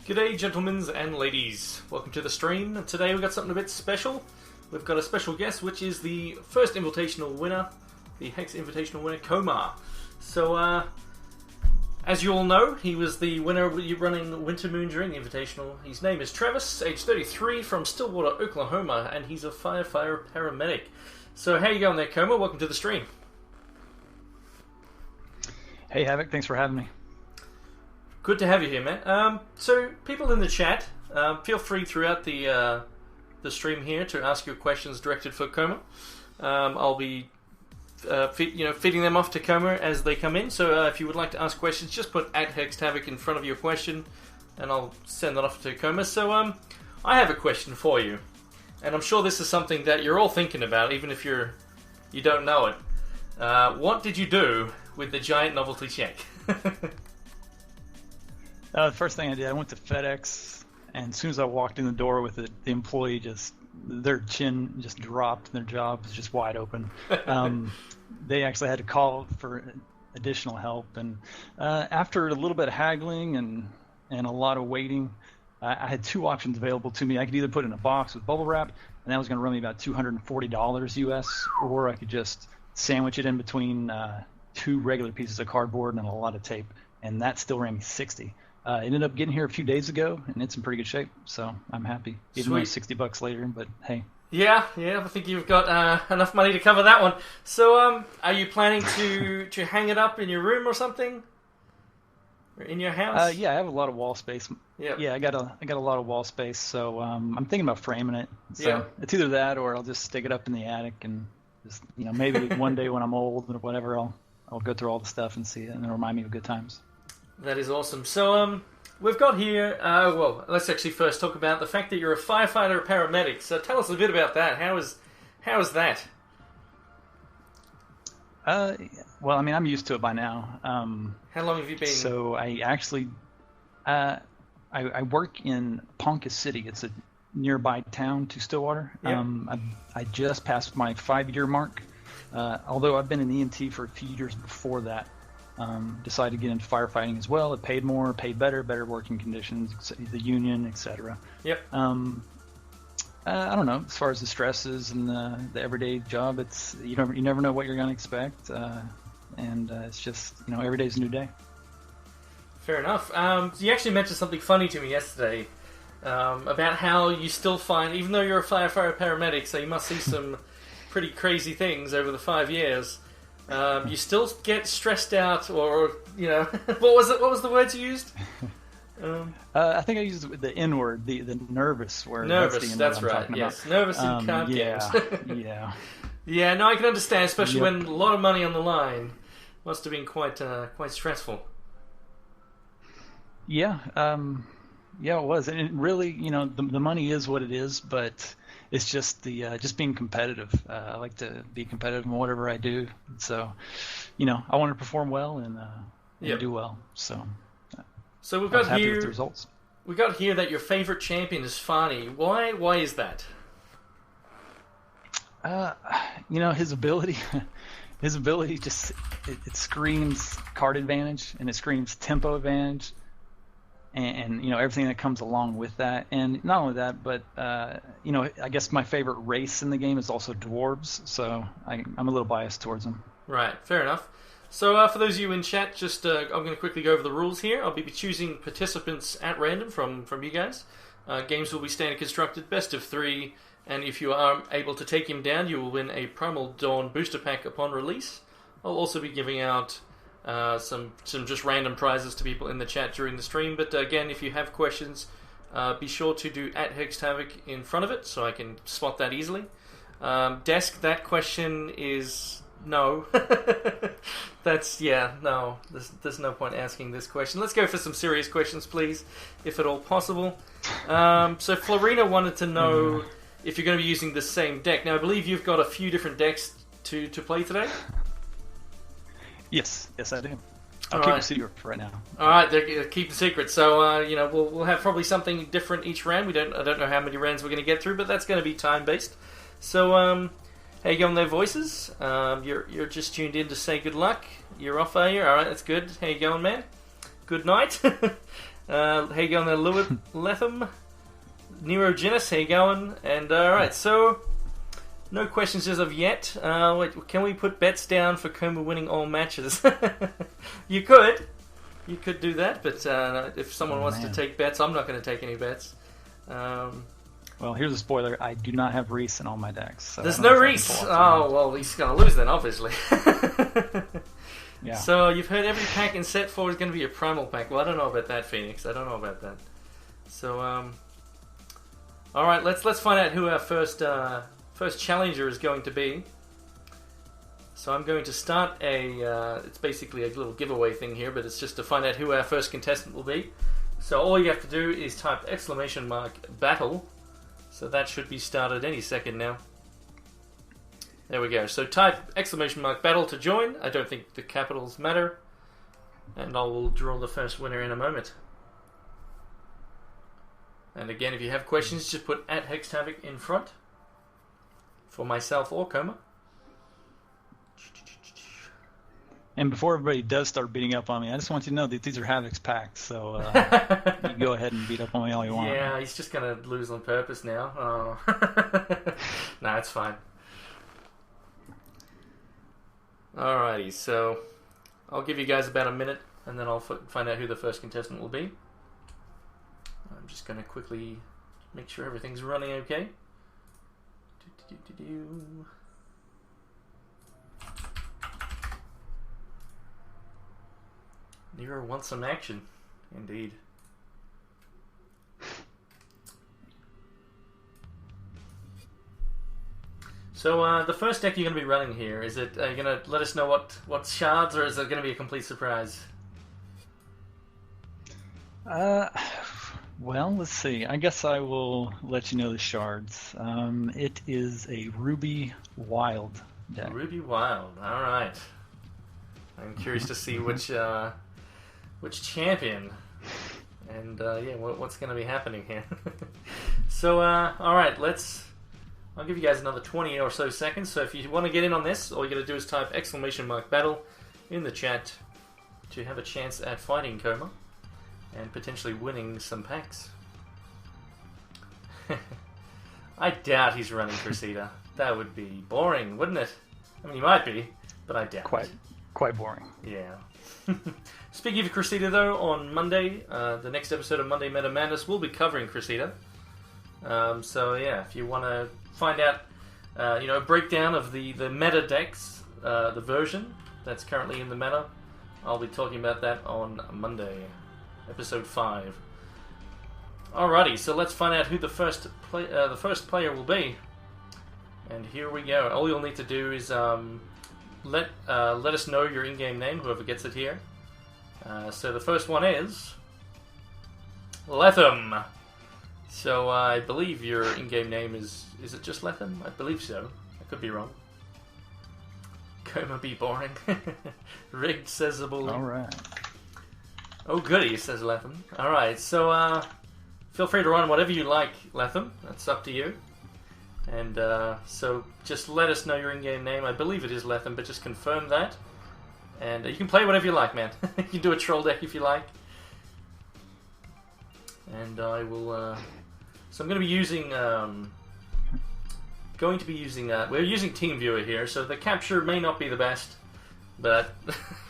G'day, gentlemen and ladies. Welcome to the stream. Today we've got something a bit special. We've got a special guest, which is the first Invitational winner, the HEX Invitational winner, Koma. So, as you all know, he was the winner running Winter Moon during the Invitational. His name is Travis, age 33, from Stillwater, Oklahoma, and he's a firefighter paramedic. So, how you going there, Koma? Welcome to the stream. Hey, Havoc. Thanks for having me. Good to have you here, man. So, people in the chat, feel free throughout the stream here to ask your questions directed for Koma. I'll be feeding them off to Koma as they come in. So, if you would like to ask questions, just put @HexHavoc in front of your question, and I'll send that off to Koma. So, I have a question for you, and I'm sure this is something that you're all thinking about, even if you don't know it. What did you do with the giant novelty check? The first thing I did, I went to FedEx, and as soon as I walked in the door with it, the employee their chin just dropped, and their jaw was just wide open. They actually had to call for additional help, and after a little bit of haggling and a lot of waiting, I had two options available to me. I could either put it in a box with bubble wrap, and that was going to run me about $240 US, or I could just sandwich it in between two regular pieces of cardboard and a lot of tape, and that still ran me $60. It ended up getting here a few days ago, and it's in pretty good shape, so I'm happy. Even though it's $60 later, but hey. Yeah, I think you've got enough money to cover that one. So, are you planning to hang it up in your room or something, or in your house? Yeah, I have a lot of wall space. Yep. Yeah, I got a lot of wall space, so I'm thinking about framing it. So It's either that, or I'll just stick it up in the attic, and just maybe one day when I'm old or whatever, I'll go through all the stuff and see it, and it'll remind me of good times. That is awesome. So, we've got here, let's actually first talk about the fact that you're a firefighter paramedic. So tell us a bit about that. How is that? Well, I'm used to it by now. How long have you been? So I actually, I work in Ponca City. It's a nearby town to Stillwater. Yep. I just passed my 5-year mark. Although I've been in EMT for a few years before that. Decided to get into firefighting as well. It paid more, paid better working conditions, the union, etc. Yep. I don't know. As far as the stresses and the everyday job, it's you never know what you're going to expect, and it's just every day's a new day. Fair enough. You actually mentioned something funny to me yesterday about how you still find, even though you're a firefighter paramedic, so you must see some pretty crazy things over the 5 years. You still get stressed out, or what was it? What was the words you used? I think I used the N word, the nervous word. Nervous, that's right. Yes, nervous and card games. Yeah. Yeah. No, I can understand, especially when a lot of money on the line. Must have been quite stressful. Yeah. Yeah, it was, and it really, the money is what it is, but it's just just being competitive. I like to be competitive in whatever I do. So, I want to perform well and do well. So we've got happy here with the results. We got here that your favorite champion is Fani. Why is that? His ability. His ability just it screams card advantage, and it screams tempo advantage. And everything that comes along with that, and not only that, but I guess my favorite race in the game is also dwarves, so I'm a little biased towards them. Right, fair enough. So for those of you in chat, just I'm going to quickly go over the rules here. I'll be choosing participants at random from you guys. Games will be standard constructed, best of 3, and if you are able to take him down, you will win a Primal Dawn booster pack upon release. I'll also be giving out some just random prizes to people in the chat during the stream. But again, if you have questions, be sure to do @HexHavoc in front of it so I can spot that easily. Desk, that question is no. No. There's no point asking this question. Let's go for some serious questions, please, if at all possible. So Florina wanted to know if you're going to be using the same deck. Now, I believe you've got a few different decks to play today. Yes, I do. I'll keep it secret for right now. All right, keep the secret. So we'll have probably something different each round. I don't know how many rounds we're going to get through, but that's going to be time based. So how you going there, voices? You're just tuned in to say good luck. You're off, are you? All right, that's good. How you going, man? Good night. How you going there, Letham? Neurogenus, how you going? And alright, so no questions as of yet. Wait, can we put bets down for Koma winning all matches? You could do that, but if someone wants to take bets, I'm not going to take any bets. Well, here's a spoiler. I do not have Reese in all my decks. So there's no Reese! Oh, well, he's going to lose then, obviously. Yeah. So, you've heard every pack in set 4 is going to be a primal pack. Well, I don't know about that, Phoenix. I don't know about that. So, alright, let's find out who our first challenger is going to be. So I'm going to start it's basically a little giveaway thing here, but it's just to find out who our first contestant will be. So all you have to do is type !battle. So that should be started any second now. There we go. So type !battle to join. I don't think the capitals matter. And I will draw the first winner in a moment. And again, if you have questions, just put @HexHavoc in front. For myself or Koma. And before everybody does start beating up on me, I just want you to know that these are Havoc's packs, so you go ahead and beat up on me all you want. Yeah, he's just going to lose on purpose now. Oh. No, it's fine. Alrighty, so I'll give you guys about a minute, and then I'll find out who the first contestant will be. I'm just going to quickly make sure everything's running okay. Nero wants some action, indeed. So the first deck you're going to be running here, are you going to let us know what shards, or is it going to be a complete surprise? Well, let's see. I guess I will let you know the shards. It is a Ruby Wild deck. Ruby Wild, alright. I'm curious to see which champion and what's going to be happening here. So, alright, I'll give you guys another 20 or so seconds. So if you want to get in on this, all you got to do is type !battle in the chat to have a chance at fighting Koma and potentially winning some packs. I doubt he's running Crusader. That would be boring, wouldn't it? I mean, he might be, but I doubt it. Quite boring. Yeah. Speaking of Crusader, though, on Monday, the next episode of Monday Meta Madness, we'll be covering Crusader. So yeah, if you want to find out, a breakdown of the meta decks, the version that's currently in the meta, I'll be talking about that on Monday, episode 5. Alrighty, so let's find out who the first player will be. And here we go. All you'll need to do is let us know your in-game name, whoever gets it here. So the first one is Letham. So I believe your in-game name is it just Letham? I believe so. I could be wrong. Koma be boring. Rigged, says the bully. Alright. Oh goody, says Letham. Alright, so feel free to run whatever you like, Letham. That's up to you. And so just let us know your in-game name. I believe it is Letham, but just confirm that. And you can play whatever you like, man. You can do a troll deck if you like. And I will... So I'm going to be using... we're using TeamViewer here, so the capture may not be the best. But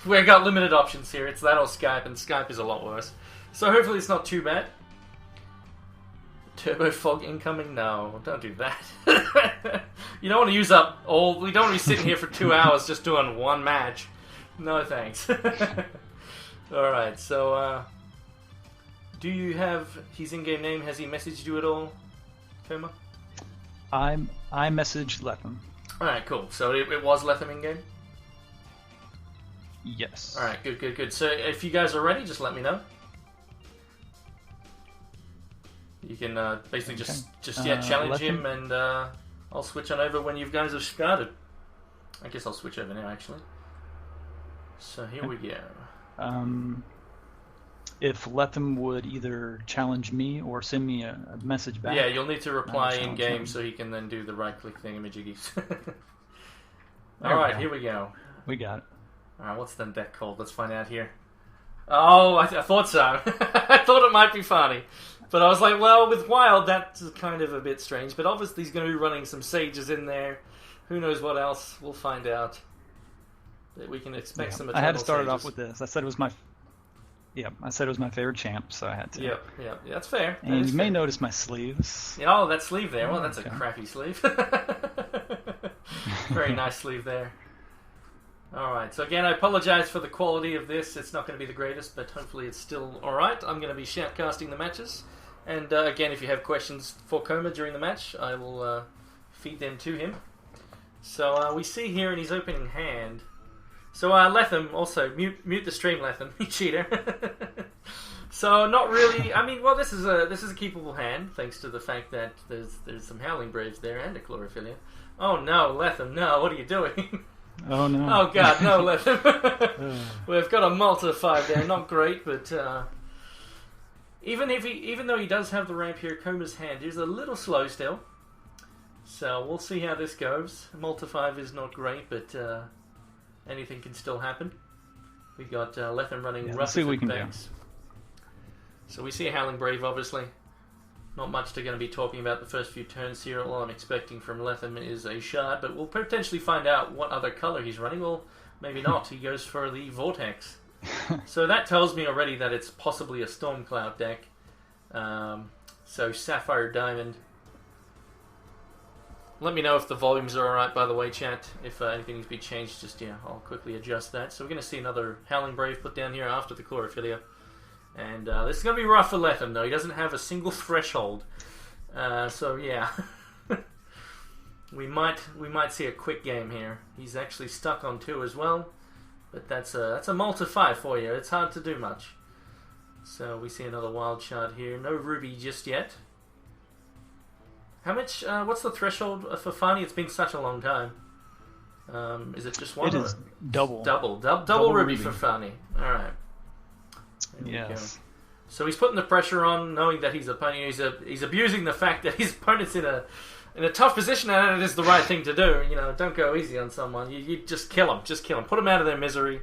we've got limited options here. It's that or Skype, and Skype is a lot worse. So hopefully it's not too bad. Turbo fog incoming? No, don't do that. You don't want to use up all... We don't want to be sitting here for 2 hours just doing one match. No thanks. Alright, so... do you have his in-game name? Has he messaged you at all, Koma? I messaged Letham. Alright, cool. So it was Letham in-game? Yes. Alright, good. So if you guys are ready, just let me know. You can basically just challenge him, and I'll switch on over when you guys have started. I guess I'll switch over now, actually. So here we go. If Letham would either challenge me or send me a message back. Yeah, you'll need to reply in-game so he can then do the right-click thingamajiggies. Alright, here we go. We got it. Alright, what's the deck called? Let's find out here. Oh, I thought so. I thought it might be funny. But I was like, well, with Wild, that's kind of a bit strange. But obviously he's going to be running some Sages in there. Who knows what else? We'll find out. That we can expect some Eternal I had to start Sages. it off with this. I said it was my favorite champ, so I had to. Yep, that's fair. And you may notice my sleeves. Oh, that sleeve there. Well, that's a crappy sleeve. Very nice sleeve there. Alright, so again, I apologize for the quality of this. It's not going to be the greatest, but hopefully it's still alright. I'm going to be shoutcasting the matches. And again, if you have questions for Koma during the match, I will feed them to him. So we see here in his opening hand... So Lethem, also, mute the stream, Lethem, you cheater. So not really... I mean, well, this is a keepable hand, thanks to the fact that there's some Howling Braves there and a Chlorophylla. Oh no, Lethem, no, what are you doing? Oh no. Oh god, no, Lethem. We've got a Malta 5 there, not great, but even though he does have the ramp here, Koma's hand is a little slow still. So we'll see how this goes. Malta 5 is not great, but anything can still happen. We got Lethem running Rutherford Banks. So we see a Howling Brave, obviously. Not much to going to be talking about the first few turns here. All I'm expecting from Lethem is a Shard, but we'll potentially find out what other colour he's running. Well, maybe not. He goes for the Vortex. So that tells me already that it's possibly a Stormcloud deck. So Sapphire Diamond. Let me know if the volumes are alright, by the way, chat. If anything needs to be changed, just, I'll quickly adjust that. So we're going to see another Howling Brave put down here after the Chlorophylla. And this is going to be rough for Lethem, though. He doesn't have a single threshold. So, yeah. we might see a quick game here. He's actually stuck on 2 as well. But that's a Malta 5 for you. It's hard to do much. So we see another Wild Shard here. No Ruby just yet. How much? What's the threshold for Fani? It's been such a long time. Is it just one? It is double. Double Ruby for Fani. All right. Yes. So he's putting the pressure on, knowing that he's he's abusing the fact that his opponent's in a tough position, and it is the right thing to do. Don't go easy on someone. You just kill him. Just kill him. Put him out of their misery,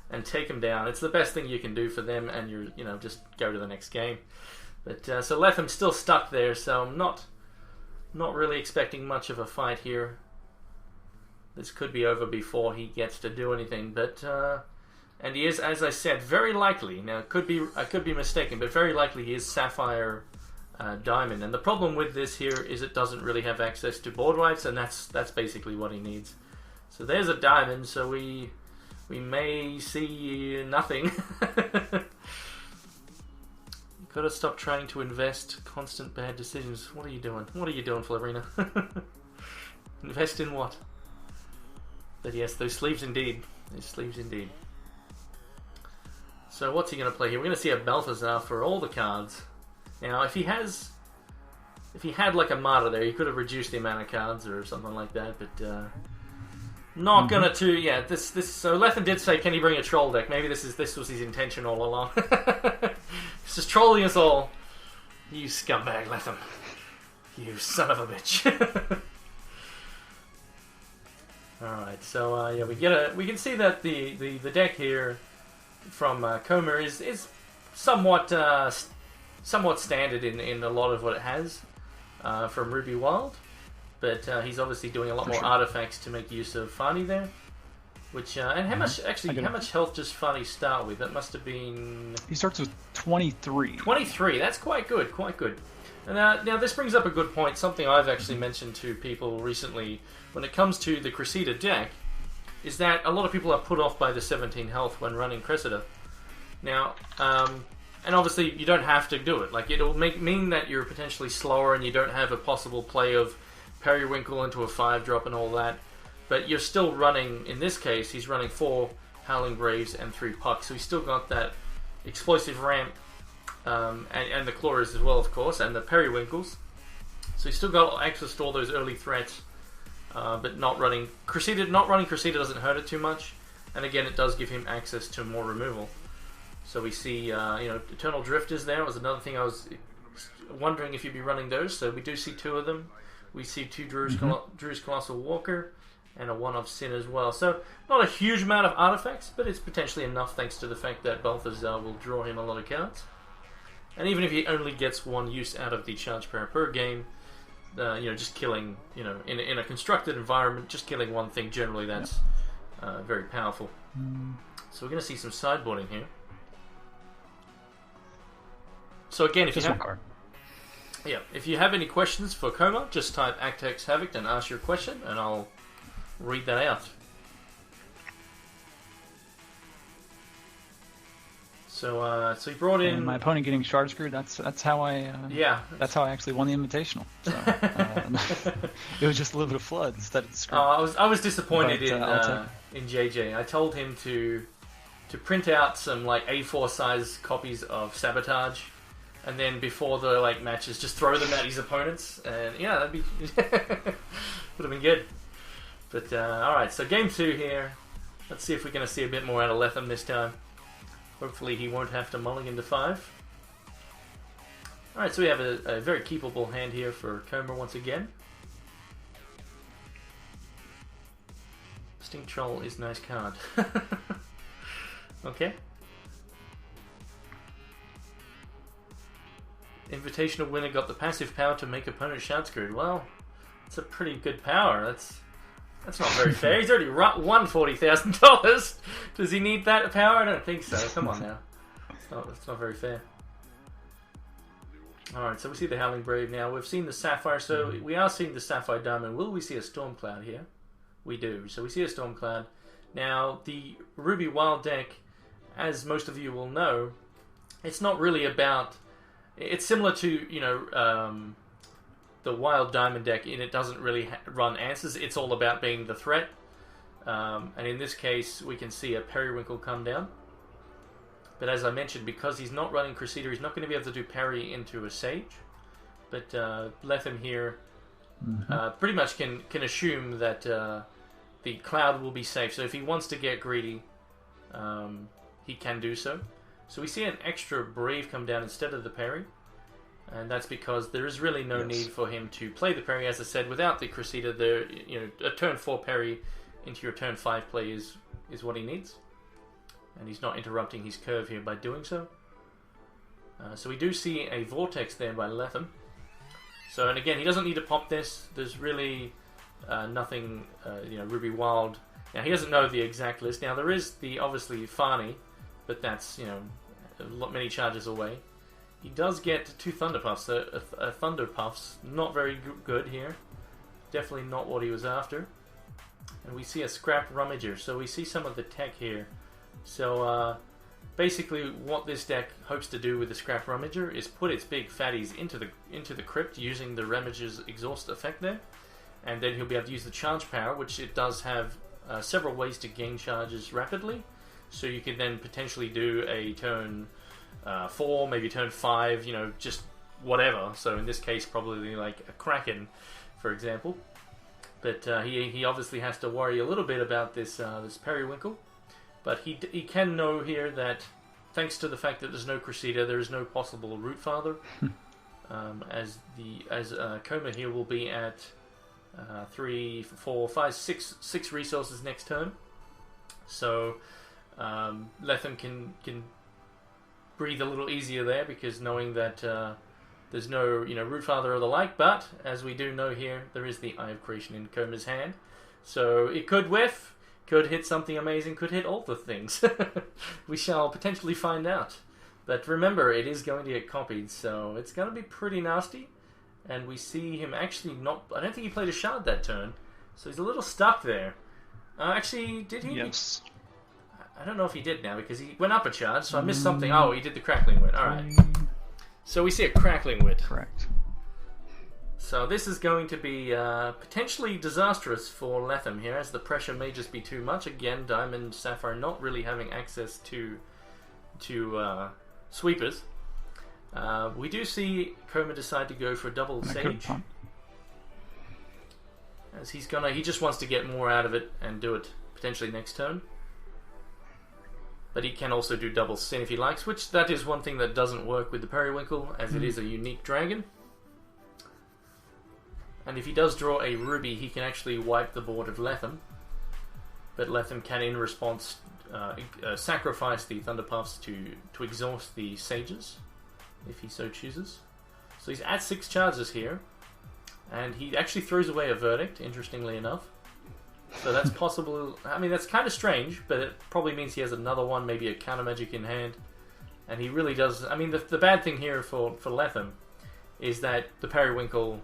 and take him down. It's the best thing you can do for them, and just go to the next game. But so Lethem's still stuck there. So I'm not really expecting much of a fight here. This could be over before he gets to do anything, but and he is, as I said, very likely. Now, I could be mistaken, but very likely he is Sapphire Diamond. And the problem with this here is it doesn't really have access to board wipes, and that's basically what he needs. So there's a Diamond. So we may see nothing. Gotta stop trying to invest. Constant bad decisions. What are you doing? What are you doing, Flaverina? Invest in what? But yes, those sleeves indeed. Those sleeves indeed. So what's he going to play here? We're going to see a Balthazar for all the cards. Now, if he had like a Martyr there, he could have reduced the amount of cards or something like that, but not gonna to. Yeah, this. So Lethem did say, can he bring a troll deck? Maybe this was his intention all along. He's just trolling us all. You scumbag, Lethem. You son of a bitch. Alright, so yeah, we can see that the deck here from Koma is somewhat standard in a lot of what it has from Ruby Wild, but he's obviously doing a lot more artifacts to make use of Fani there. Which and how much health does Fani start with? That must have been. He starts with 23. 23. That's quite good. Quite good. And now this brings up a good point. Something I've actually mentioned to people recently when it comes to the Cressida deck is that a lot of people are put off by the 17 health when running Cressida. Now, and obviously you don't have to do it. Like it'll mean that you're potentially slower and you don't have a possible play of Periwinkle into a 5-drop and all that. But you're still running, in this case, he's running 4 Howling Braves and 3 Pucks. So he's still got that explosive ramp and the Chloras as well, of course, and the Periwinkles. So he's still got access to all those early threats, but not running Cressida. Not running Cressida doesn't hurt it too much. And again, it does give him access to more removal. So we see, Eternal Drift is there. Was another thing I was wondering if you'd be running those. So we do see 2 of them. We see 2 Drew's Colossal Walker. and a 1 of Sin as well. So not a huge amount of artifacts, but it's potentially enough thanks to the fact that Balthazar will draw him a lot of cards. And even if he only gets 1 use out of the charge power per game, just killing, in a constructed environment, just killing one thing, generally that's very powerful. So we're going to see some sideboarding here. So again, if you have any questions for Koma, just type HEX Havoc and ask your question, and I'll read that out. So he brought in, and my opponent getting shard screwed. That's how I that's how I actually won the invitational. So it was just a little bit of flood instead of the screw. I was disappointed in JJ. I told him to print out some like A4 size copies of Sabotage, and then before the matches, just throw them at his opponents, and that'd be would have been good. But all right, so game 2 here. Let's see if we're going to see a bit more out of Lethem this time. Hopefully he won't have to mulligan to 5. Alright, so we have a very keepable hand here for Koma once again. Stink Troll is a nice card. Okay. Invitational winner got the passive power to make opponent shard screwed. Well, that's a pretty good power. That's not very fair. He's already won $40,000. Does he need that power? I don't think so. Come on now. It's not very fair. Alright, so we see the Howling Brave now. We've seen the Sapphire, so we are seeing the Sapphire Diamond. Will we see a Storm Cloud here? We do. So we see a Storm Cloud. Now, the Ruby Wild deck, as most of you will know, it's not really about... It's similar to, the Wild Diamond deck, and it doesn't really run answers. It's all about being the threat. And in this case, we can see a Periwinkle come down. But as I mentioned, because he's not running Crusader, he's not going to be able to do parry into a Sage. But Lethem here pretty much can assume that the Cloud will be safe. So if he wants to get greedy, he can do so. So we see an extra Brave come down instead of the parry. And that's because there is really no need for him to play the parry. As I said, without the Crusader, a turn 4 parry into your turn 5 play is what he needs. And he's not interrupting his curve here by doing so. So we do see a Vortex there by Lethem. So, and again, he doesn't need to pop this. There's really nothing, Ruby Wild. Now, he doesn't know the exact list. Now, there is obviously Farney, but that's, many charges away. He does get 2 Thunder Puffs. A Thunder Puffs, not very good here. Definitely not what he was after. And we see a Scrap Rummager. So we see some of the tech here. So basically what this deck hopes to do with the Scrap Rummager is put its big fatties into the crypt using the Rummager's exhaust effect there. And then he'll be able to use the charge power, which it does have several ways to gain charges rapidly. So you can then potentially do a turn 4, maybe turn 5, just whatever. So in this case, probably like a Kraken, for example. But he obviously has to worry a little bit about this Periwinkle. But he can know here that thanks to the fact that there's no Crusader, there is no possible Root Father. As Koma here will be at 3, 4, 5, 6 resources next turn. So Lethem can breathe a little easier there because knowing that there's no Root Father or the like. But as we do know here, there is the Eye of Creation in Koma's hand, so it could whiff. Could hit something amazing, could hit all the things. We shall potentially find out. But remember, it is going to get copied, so it's going to be pretty nasty. And we see him actually not... I don't think he played a shard that turn, so he's a little stuck there. Actually, did he? Yes. I don't know if he did now, because he went up a charge, so I missed something. Oh, he did the Crackling Wit. Alright. So we see a Crackling Wit. Correct. So this is going to be potentially disastrous for Lethem here, as the pressure may just be too much. Again, Diamond, Sapphire not really having access to sweepers. We do see Koma decide to go for a double Sage. As he just wants to get more out of it and do it potentially next turn. But he can also do double Sin if he likes, which that is one thing that doesn't work with the Periwinkle, as it is a unique dragon. And if he does draw a ruby, he can actually wipe the board of Lethem. But Lethem can, in response, sacrifice the Thunderpuffs to exhaust the Sages, if he so chooses. So he's at 6 charges here, and he actually throws away a Verdict, interestingly enough. So that's possible. I mean, that's kind of strange, but it probably means he has another one, maybe a counter magic in hand. And he really does. I mean, the bad thing here for Lethem is that the Periwinkle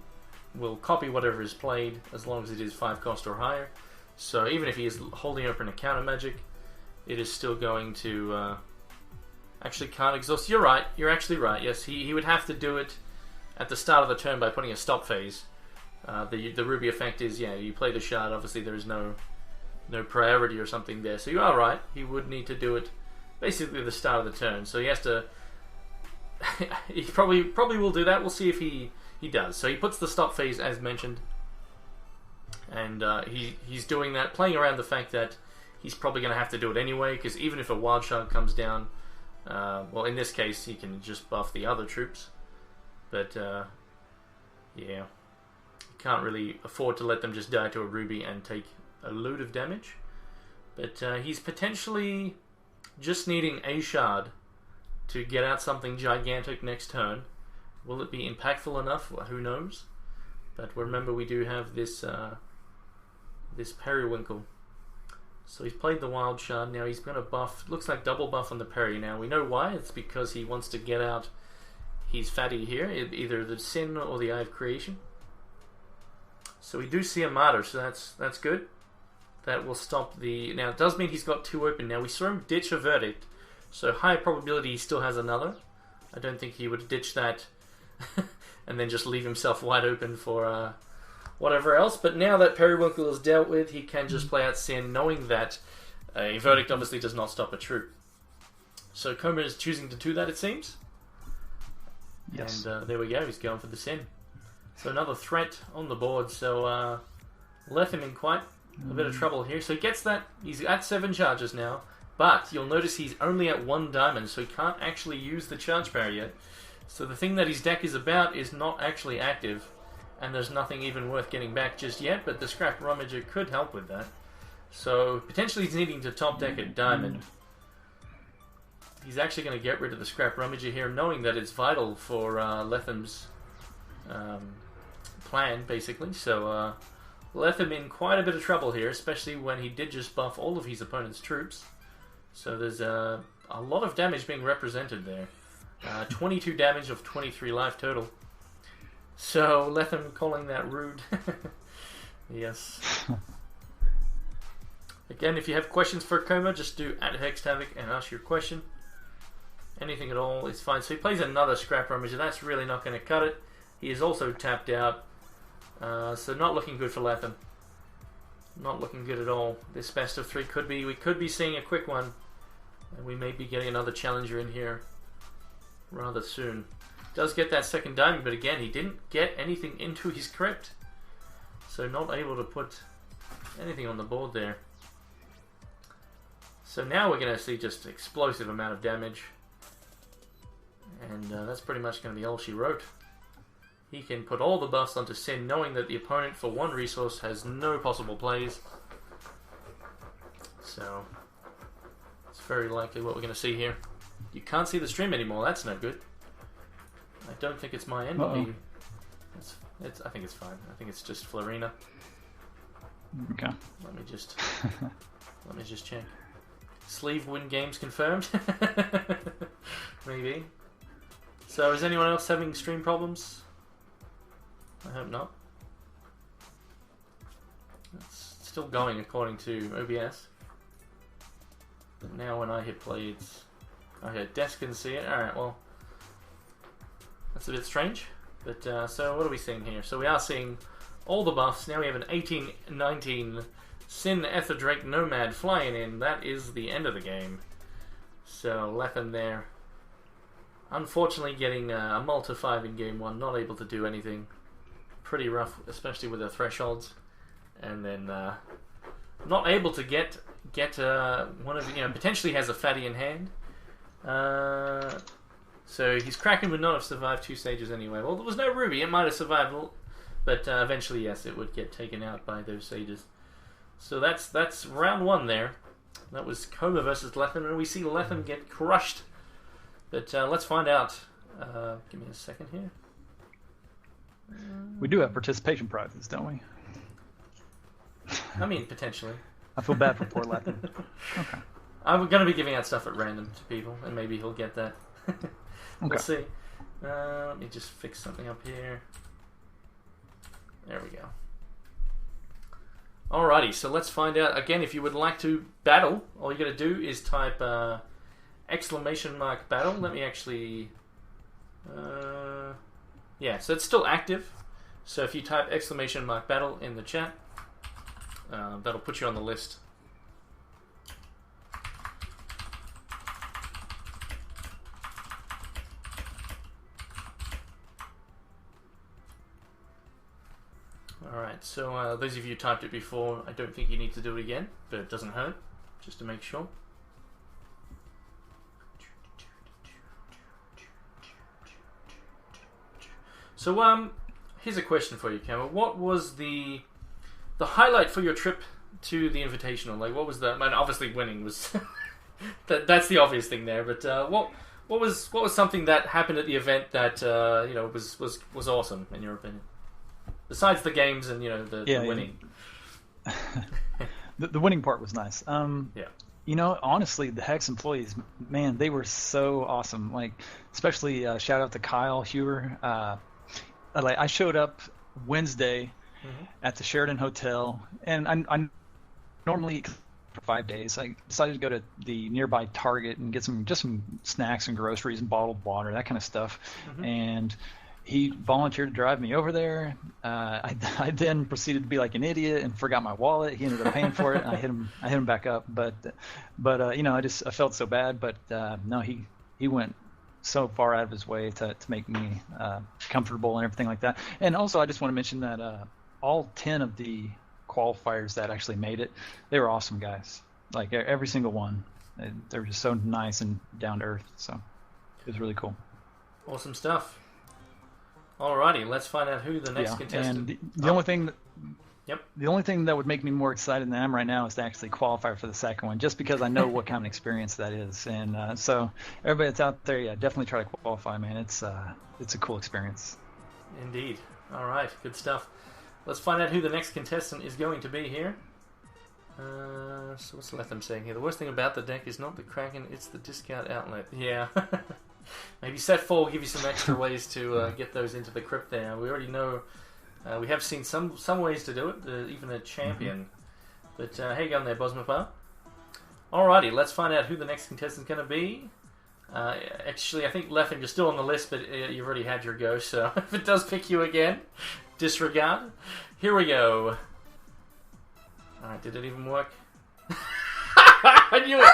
will copy whatever is played as long as it is 5 cost or higher. So even if he is holding open a counter magic, it is still going to actually can't exhaust. You're right. You're actually right. Yes, he would have to do it at the start of the turn by putting a stop phase. The ruby effect is, yeah, you play the shard. Obviously, there is no priority or something there. So you are right. He would need to do it basically at the start of the turn. So he has to. He probably will do that. We'll see if he does. So he puts the stop phase as mentioned, and he's doing that, playing around the fact that he's probably going to have to do it anyway, because even if a wild shard comes down, well, in this case, he can just buff the other troops. But yeah. Can't really afford to let them just die to a ruby and take a load of damage. But he's potentially just needing a shard to get out something gigantic next turn. Will it be impactful enough? Well, who knows? But remember, we do have this this Periwinkle. So he's played the wild shard. Now he's going to buff. Looks like double buff on the Peri. Now we know why. It's because he wants to get out his fatty here, either the Sin or the Eye of Creation. So we do see a Martyr, so that's good. That will stop the... Now, it does mean he's got 2 open. Now, we saw him ditch a Verdict, so high probability he still has another. I don't think he would ditch that and then just leave himself wide open for whatever else. But now that Periwinkle is dealt with, he can just play out Sin, knowing that a Verdict obviously does not stop a troop. So Koma is choosing to do that, it seems. Yes. And there we go, he's going for the Sin. So another threat on the board. So left him in quite a bit of trouble here. So he gets that. He's at 7 charges now. But you'll notice he's only at 1 diamond. So he can't actually use the charge barrier yet. So the thing that his deck is about is not actually active. And there's nothing even worth getting back just yet. But the Scrap Rummager could help with that. So potentially he's needing to top deck at diamond. He's actually going to get rid of the Scrap Rummager here, knowing that it's vital for Lethem's plan, basically. So left him in quite a bit of trouble here, especially when he did just buff all of his opponent's troops. So there's a lot of damage being represented there. 22 damage of 23 life total. So Lethem calling that rude. Yes. Again, if you have questions for Koma, just do @HexHavoc and ask your question. Anything at all is fine. So he plays another Scrap Rummager. That's really not going to cut it. He is also tapped out. So not looking good for Lethem. Not looking good at all. This best of 3 could be... We could be seeing a quick one. And we may be getting another challenger in here rather soon. Does get that second diamond, but again, he didn't get anything into his crypt. So not able to put anything on the board there. So now we're going to see just explosive amount of damage. And that's pretty much going to be all she wrote. He can put all the buffs onto Sin, knowing that the opponent for 1 resource has no possible plays. So, it's very likely what we're going to see here. You can't see the stream anymore, that's no good. I don't think it's my end. I think it's fine. I think it's just Florina. Okay. Let me just check. Sleeve win games confirmed. Maybe. So is anyone else having stream problems? I hope not. It's still going according to OBS. But now when I hit play, it's... Okay, Desk can see it. Alright, well... That's a bit strange. But, so what are we seeing here? So we are seeing all the buffs. Now we have an 18-19 Sin Ether Drake Nomad flying in. That is the end of the game. So, Lethem there. Unfortunately getting a Malta 5 in game 1. Not able to do anything. Pretty rough, especially with the thresholds. And then not able to get one of the, potentially has a fatty in hand. So his Kraken would not have survived 2 stages anyway. Well, there was no ruby. It might have survived, but But eventually, yes, it would get taken out by those sages. So that's round 1 there. That was Koma versus Lethem, and we see Lethem get crushed. But let's find out. Give me a second here. We do have participation prizes, don't we? I mean, potentially. I feel bad for poor Lethem. Okay. I'm going to be giving out stuff at random to people, and maybe he'll get that. We'll see. Let me just fix something up here. There we go. Alrighty, so let's find out. Again, if you would like to battle, all you got to do is type !battle. Let me actually... yeah, so it's still active. So if you type !battle in the chat, that'll put you on the list. Alright, so those of you who typed it before, I don't think you need to do it again, but it doesn't hurt, just to make sure. So, here's a question for you, Koma. What was the highlight for your trip to the Invitational? Like, what was the... I mean, obviously winning was... that's the obvious thing there, but what was something that happened at the event that, you know, was awesome, in your opinion? Besides the games and, you know, the winning. Yeah. The winning part was nice. Yeah. You know, honestly, the HEX employees, man, they were so awesome. Like, especially shout out to Kyle Huber. I showed up Wednesday at the Sheridan Hotel, and I normally for 5 days. I decided to go to the nearby Target and get some snacks and groceries and bottled water, that kind of stuff. And he volunteered to drive me over there. I then proceeded to be like an idiot and forgot my wallet. He ended up paying for it. And I hit him back up. But you know, I felt so bad. But no, he went so far out of his way to make me comfortable and everything like that. And also, I just want to mention that all 10 of the qualifiers that actually made it, they were awesome guys. Like every single one, they were just so nice and down to earth. So it was really cool. Awesome stuff. Alrighty, let's find out who the next contestant. And the only thing. Yep. The only thing that would make me more excited than I am right now is to actually qualify for the second one, just because I know what kind of experience that is. And so everybody that's out there, yeah, definitely try to qualify, man. It's a cool experience. Indeed. All right, good stuff. Let's find out who the next contestant is going to be here. So what's Lethem saying here? The worst thing about the deck is not the Kraken, it's the discount outlet. Yeah. Maybe set 4 will give you some extra ways to get those into the crypt there. We already know, we have seen some ways to do it, even a champion. But how you going there, Bosmapar? Alrighty, let's find out who the next contestant's going to be. Actually, I think Lethem, you're still on the list, but you've already had your go, so if it does pick you again, disregard. Here we go. Alright, did it even work? I knew it!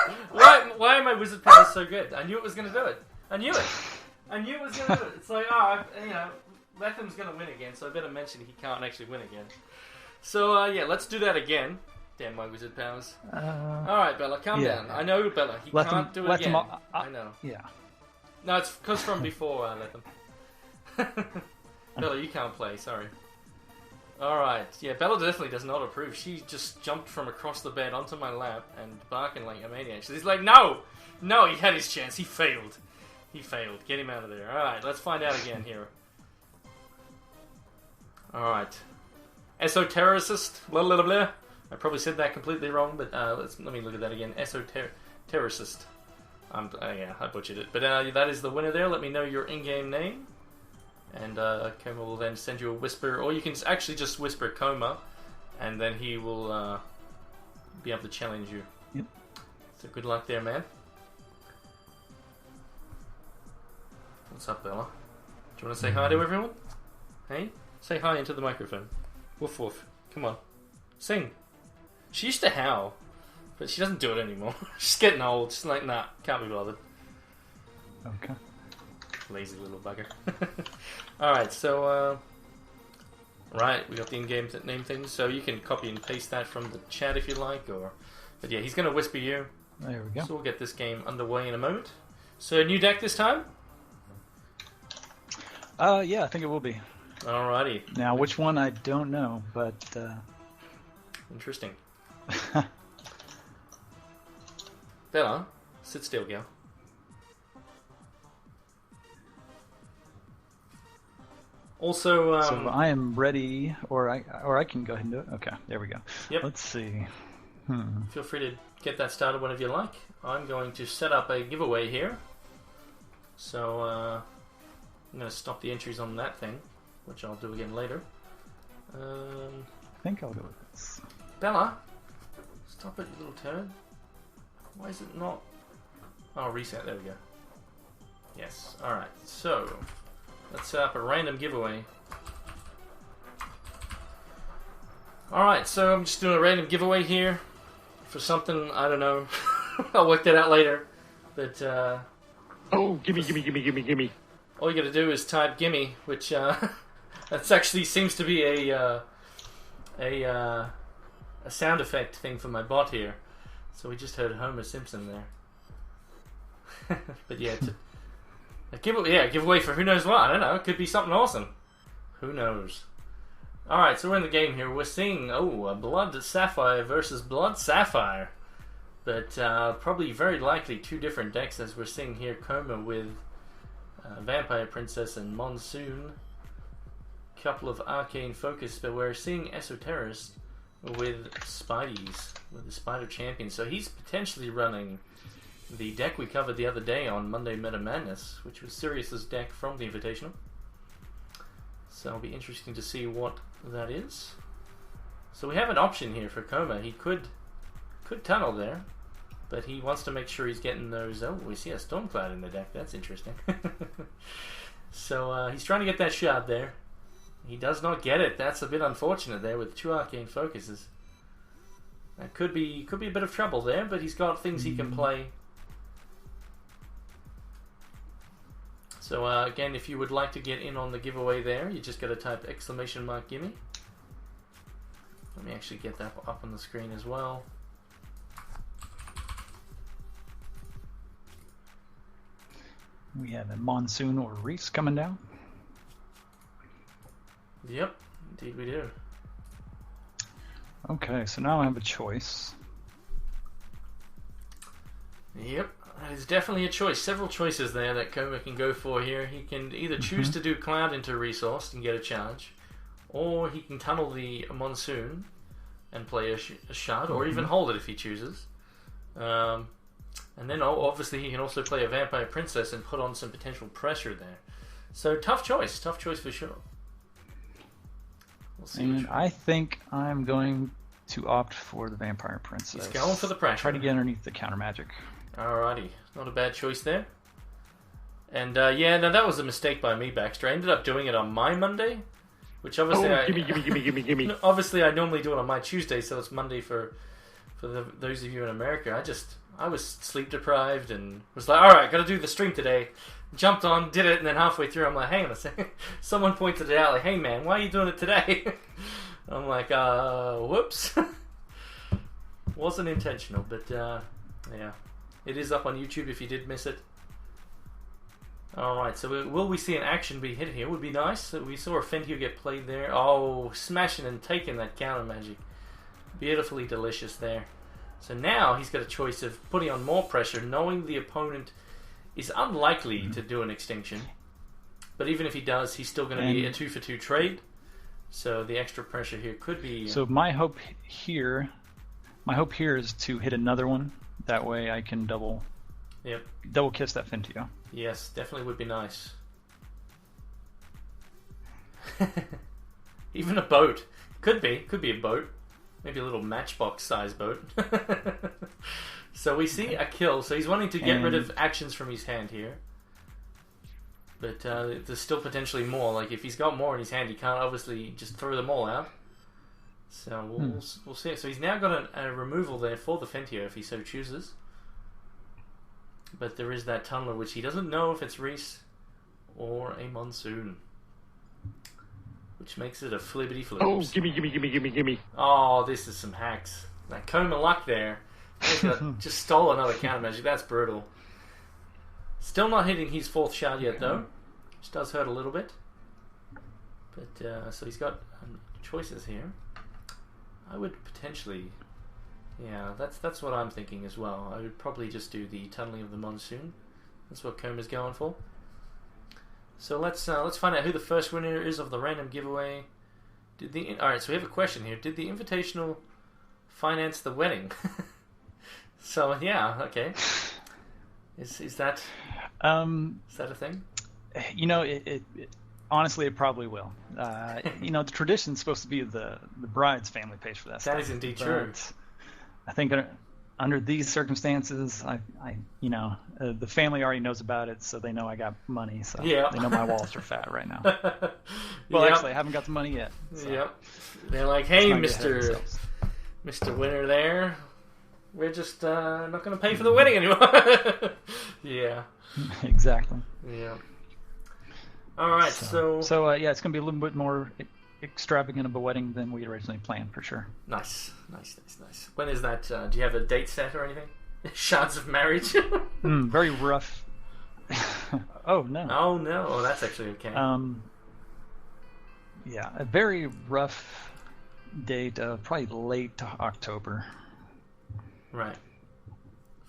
Why are my wizard powers so good? I knew it was going to do it. I knew it was going to do it. It's like, you know, Lethem's going to win again, so I better mention he can't actually win again. So, yeah, let's do that again. Damn my wizard powers. Alright, Bella, calm down. I know, Bella, he can't do it again. I know. Yeah. No, it's because from before, Lethem. Bella, you can't play, sorry. Alright, yeah, Bella definitely does not approve. She just jumped from across the bed onto my lap and barking like a maniac. She's like, no! No, he had his chance. He failed. He failed. Get him out of there. Alright, let's find out again here. Alright. Esotericist. Blah, blah, blah, blah. I probably said that completely wrong, but let me look at that again. Esotericist. Yeah, I butchered it. But that is the winner there. Let me know your in-game name. And Koma will then send you a whisper, or you can actually just whisper Koma, and then he will be able to challenge you. Yep. So good luck there, man. What's up, Bella? Do you want to say hi to everyone? Hey? Say hi into the microphone. Woof woof. Come on. Sing. She used to howl, but she doesn't do it anymore. She's getting old. She's like, nah, can't be bothered. Okay. Lazy little bugger. Alright, so, right, we got the in-game name things, so you can copy and paste that from the chat if you like, but yeah, he's going to whisper you. There we go. So we'll get this game underway in a moment. So, new deck this time? Yeah, I think it will be. Alrighty. Now, which one I don't know, but Interesting. Bella, sit still, gal. Also, so I am ready, or I can go ahead and do it. Okay, there we go. Yep. Let's see. Feel free to get that started whenever you like. I'm going to set up a giveaway here. So I'm going to stop the entries on that thing, which I'll do again later. I think I'll go with this. Bella, stop it, you little turd. Why is it not? Oh, reset. There we go. Yes. All right. So let's set up a random giveaway. All right. So I'm just doing a random giveaway here for something, I don't know. I'll work that out later. But oh, gimme. all you got to do is type "gimme," which that's actually seems to be a sound effect thing for my bot here. So we just heard Homer Simpson there. But yeah, a giveaway for who knows what. I don't know. It could be something awesome. Who knows? All right, so we're in the game here. We're seeing Blood Sapphire versus Blood Sapphire, but probably very likely two different decks, as we're seeing here. Koma with Vampire Princess and Monsoon. Couple of Arcane Focus, but we're seeing Esoterrorist with Spideys, with the Spider Champion. So he's potentially running the deck we covered the other day on Monday Meta Madness, which was Sirius's deck from the Invitational. So it'll be interesting to see what that is. So we have an option here for Koma. He could tunnel there, but he wants to make sure he's getting those. Oh, we see a Stormcloud in the deck. That's interesting. So he's trying to get that shard there. He does not get it. That's a bit unfortunate there with two Arcane Focuses. That could be a bit of trouble there, but he's got things he can play. So again, if you would like to get in on the giveaway there, you just got to type !gimme. Let me actually get that up on the screen as well. We have a Monsoon or Reese coming down. Yep, indeed we do. Okay, so now I have a choice. Yep, that is definitely a choice. Several choices there that Koma can go for here. He can either choose to do Cloud into Resource and get a charge, or he can tunnel the Monsoon and play a shard, or even hold it if he chooses. And then obviously he can also play a Vampire Princess and put on some potential pressure there. So tough choice for sure. We'll see. And I think I'm going to opt for the Vampire Princess. He's going for the pressure. Try to get underneath the counter magic. Alrighty, not a bad choice there. And yeah, no, that was a mistake by me, Baxter. I ended up doing it on my Monday, which obviously gimme. Obviously, I normally do it on my Tuesday, so it's Monday for those of you in America. I was sleep deprived and was like, all right, got to do the stream today. Jumped on, did it, and then halfway through, I'm like, hang on a second. Someone pointed it out, like, hey man, why are you doing it today? I'm like, whoops. Wasn't intentional, but yeah. It is up on YouTube if you did miss it. Alright, so will we see an action be hit here? Would be nice. We saw a Fentio get played there. Oh, smashing and taking that counter magic. Beautifully delicious there. So now he's got a choice of putting on more pressure, knowing the opponent is unlikely to do an extinction. But even if he does, he's still going to be a 2-for-2 trade. So the extra pressure here could be... So my hope here is to hit another one. That way I can double kiss that Fentio. Yes, definitely would be nice. Even a boat. Could be a boat. Maybe a little matchbox size boat. So we see a kill. So he's wanting to get rid of actions from his hand here. But there's still potentially more. Like if he's got more in his hand, he can't obviously just throw them all out. So we'll see. So he's now got a removal there for the Fentio if he so chooses. But there is that Tunneler, which he doesn't know if it's Reese or a Monsoon. Which makes it a flibbity flip. Oh, gimme. Oh, this is some hacks. That Koma luck there. Just stole another counter magic. That's brutal. Still not hitting his fourth shard yet, though. Which does hurt a little bit. But so he's got choices here. I would potentially, yeah, that's what I'm thinking as well. I would probably just do the tunneling of the monsoon. That's what Koma's going for. So let's find out who the first winner is of the random giveaway. Alright, so we have a question here. Did the Invitational finance the wedding? So yeah, okay. Is that a thing? You know, it honestly, it probably will. You know, the tradition's supposed to be the bride's family pays for that stuff. That is indeed true. I think under these circumstances, you know, the family already knows about it, so they know I got money. So yeah. They know my walls are fat right now. Well, yep. Actually, I haven't got the money yet. So yep. They're like, hey, Mr. Winner there, we're just not going to pay for the wedding anymore. Yeah. Exactly. Yeah. All right, so yeah, it's going to be a little bit more extravagant of a wedding than we originally planned, for sure. Nice. When is that? Do you have a date set or anything? Shards of marriage? Very rough. Oh no. Oh, that's actually okay. Yeah, a very rough date of probably late October. Right.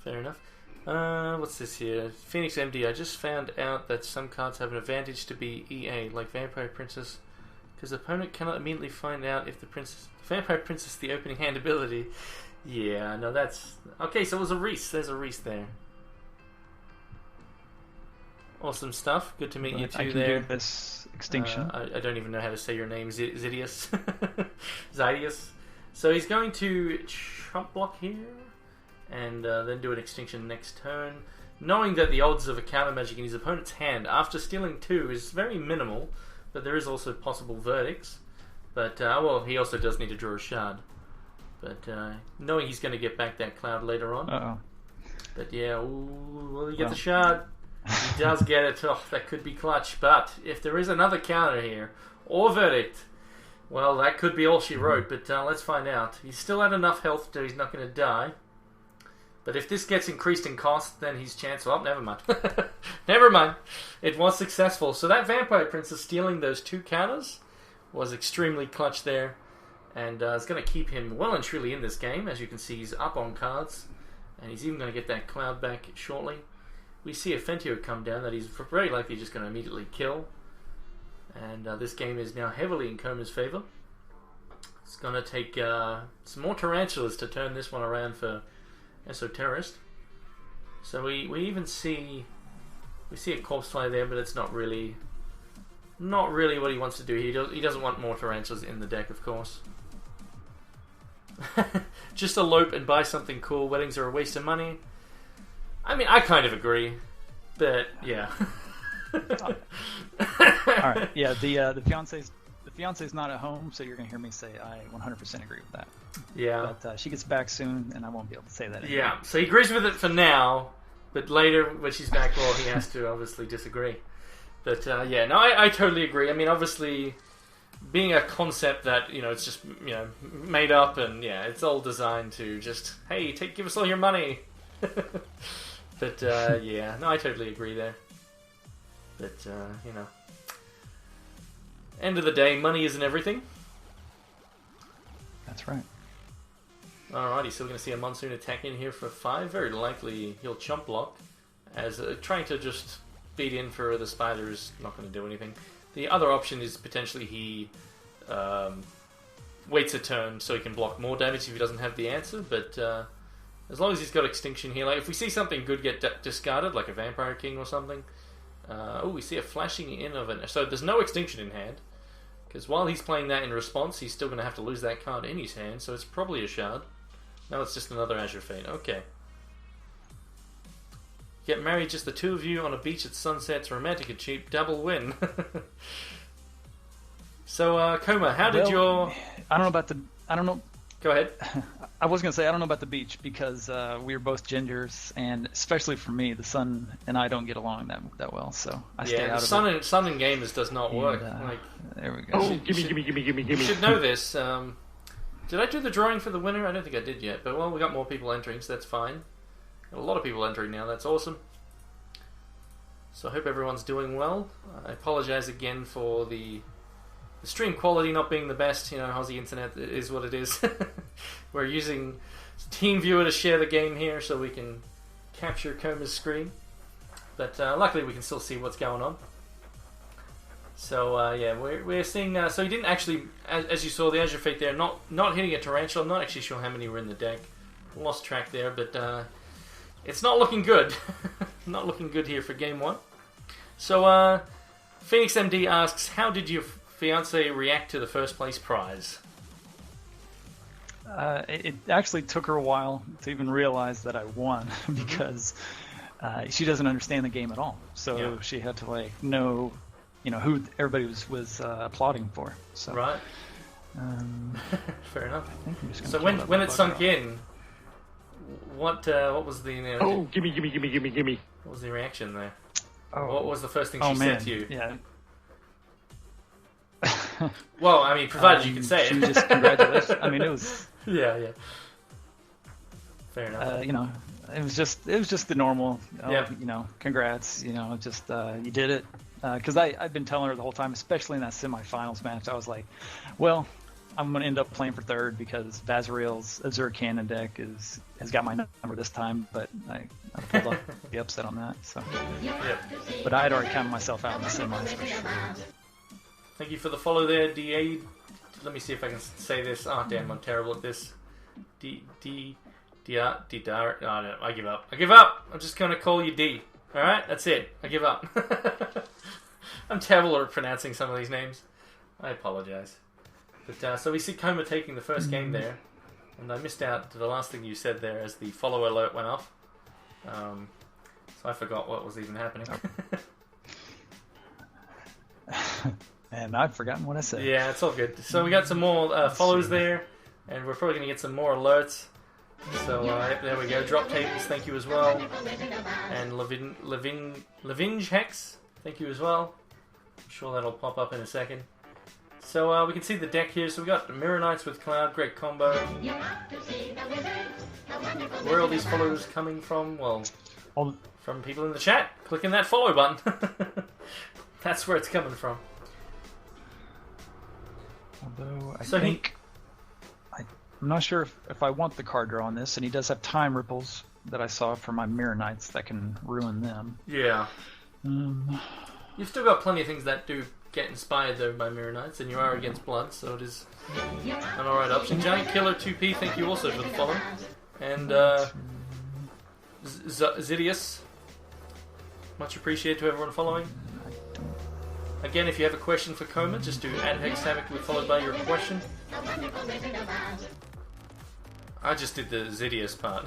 Fair enough. What's this here? Phoenix MD, I just found out that some cards have an advantage to be EA, like Vampire Princess, because the opponent cannot immediately find out if the Vampire Princess the opening hand ability. Yeah, no, that's... Okay, so it was a Reese. There's a Reese there. Awesome stuff. Good to meet you two there. I can do this extinction. I don't even know how to say your name. Zydius. Zydius. So he's going to chump block here, and then do an extinction next turn, knowing that the odds of a counter magic in his opponent's hand after stealing 2 is very minimal, but there is also possible verdicts. But, well, he also does need to draw a shard. But knowing he's going to get back that cloud later on. Uh-oh. But yeah, will he get the shard? He does get it. Oh, that could be clutch. But if there is another counter here, or verdict, well, that could be all she wrote. But let's find out. He's still at enough health so he's not going to die. But if this gets increased in cost, then his chance... Well, never mind. Never mind. It was successful. So that Vampire Princess stealing those 2 counters was extremely clutch there. And it's going to keep him well and truly in this game. As you can see, he's up on cards. And he's even going to get that cloud back shortly. We see a Fentio come down that he's very likely just going to immediately kill. And this game is now heavily in Koma's favor. It's going to take some more Tarantulas to turn this one around for Esoterrorist. So we even see a corpse fly there, but it's not really what he wants to do. He doesn't want more Tarantulas in the deck, of course. Just elope and buy something cool. Weddings are a waste of money. I mean, I kind of agree, but yeah. All right, yeah. The fiance's not at home, so you're gonna hear me say I 100% agree with that. Yeah. But she gets back soon, and I won't be able to say that anymore. Yeah. So he agrees with it for now, but later when she's back, well, he has to obviously disagree. But yeah, no, I totally agree. I mean, obviously, being a concept that it's just made up, and yeah, it's all designed to just give us all your money. But yeah, no, I totally agree there. But end of the day, money isn't everything. That's right. Alrighty, so we're going to see a Monsoon attack in here for 5. Very likely he'll chump block, as trying to just beat in for the spider is not going to do anything. The other option is potentially he waits a turn so he can block more damage if he doesn't have the answer, but as long as he's got extinction here, like if we see something good get discarded, like a Vampire King or something, we see a flashing in of it. So there's no extinction in hand, because while he's playing that in response, he's still going to have to lose that card in his hand, so it's probably a shard. No, it's just another Azure Fate. Okay. Get married, just the 2 of you on a beach at sunset. It's romantic and cheap. Double win. So, Koma, how did your... I don't know... Go ahead. I was going to say, I don't know about the beach, because we are both gingers, and especially for me, the sun and I don't get along that well, so I stay out of it. Yeah, sun in gamers does not work. There we go. Oh, gimme. You should know this. Did I do the drawing for the winner? I don't think I did yet, but well, we got more people entering, so that's fine. Got a lot of people entering now, that's awesome. So I hope everyone's doing well. I apologize again for the the stream quality not being the best, you know, Aussie internet is what it is. We're using TeamViewer to share the game here so we can capture Koma's screen. But luckily we can still see what's going on. So yeah, we're seeing. So he didn't actually, as you saw, the Azure Fate there, not hitting a tarantula. I'm not actually sure how many were in the deck. Lost track there, but it's not looking good. Not looking good here for game one. So Phoenix MD asks, how did your fiance react to the first place prize? It actually took her a while to even realize that I won because she doesn't understand the game at all. So she had to like know. You know who everybody was applauding for. So. Right. Fair enough. I think I'm just so when it sunk in, what was the? Oh, gimme, gimme, gimme, gimme, gimme. What was the reaction there? Oh. What was the first thing she said to you? Yeah. Well, I mean, provided you could say she it. Just congratulations. I mean, it was. Yeah. Fair enough. You know, it was just the normal. Yeah. You know, congrats. You know, just you did it. Because I've been telling her the whole time, especially in that semifinals match, I was like, well, I'm going to end up playing for third because Vazriel's Azure Cannon deck has got my number this time, but I pulled off the upset on that. So, But I had already counted myself out in the semis for sure. Thank you for the follow there, DA. Let me see if I can say this. Oh, damn, I'm terrible at this. I give up. I give up. I'm just going to call you D. Alright, that's it. I give up. I'm terrible at pronouncing some of these names. I apologize. But so we see Koma taking the first game there. And I missed out to the last thing you said there as the follow alert went off. So I forgot what was even happening. And I've forgotten what I said. Yeah, it's all good. So we got some more follows there. And we're probably going to get some more alerts. So there we go. Drop tables, thank you as well. And Levinge Hex, thank you as well. I'm sure that'll pop up in a second. So we can see the deck here. So we got Mirror Knights with Cloud, great combo. Where are all these follows coming from? Well, from people in the chat. Clicking that follow button. That's where it's coming from. Although I think... I'm not sure if I want the card draw on this, and he does have time ripples that I saw for my Mirror Knights that can ruin them. Yeah. You've still got plenty of things that do get inspired though by Mirror Knights, and you are against Blood, so it is an alright option. Giant Killer 2P, thank you also for the follow. And Zidius, much appreciated to everyone following. Again, if you have a question for Koma, just do @HEX Havoc followed by your question. I just did the Zidius part.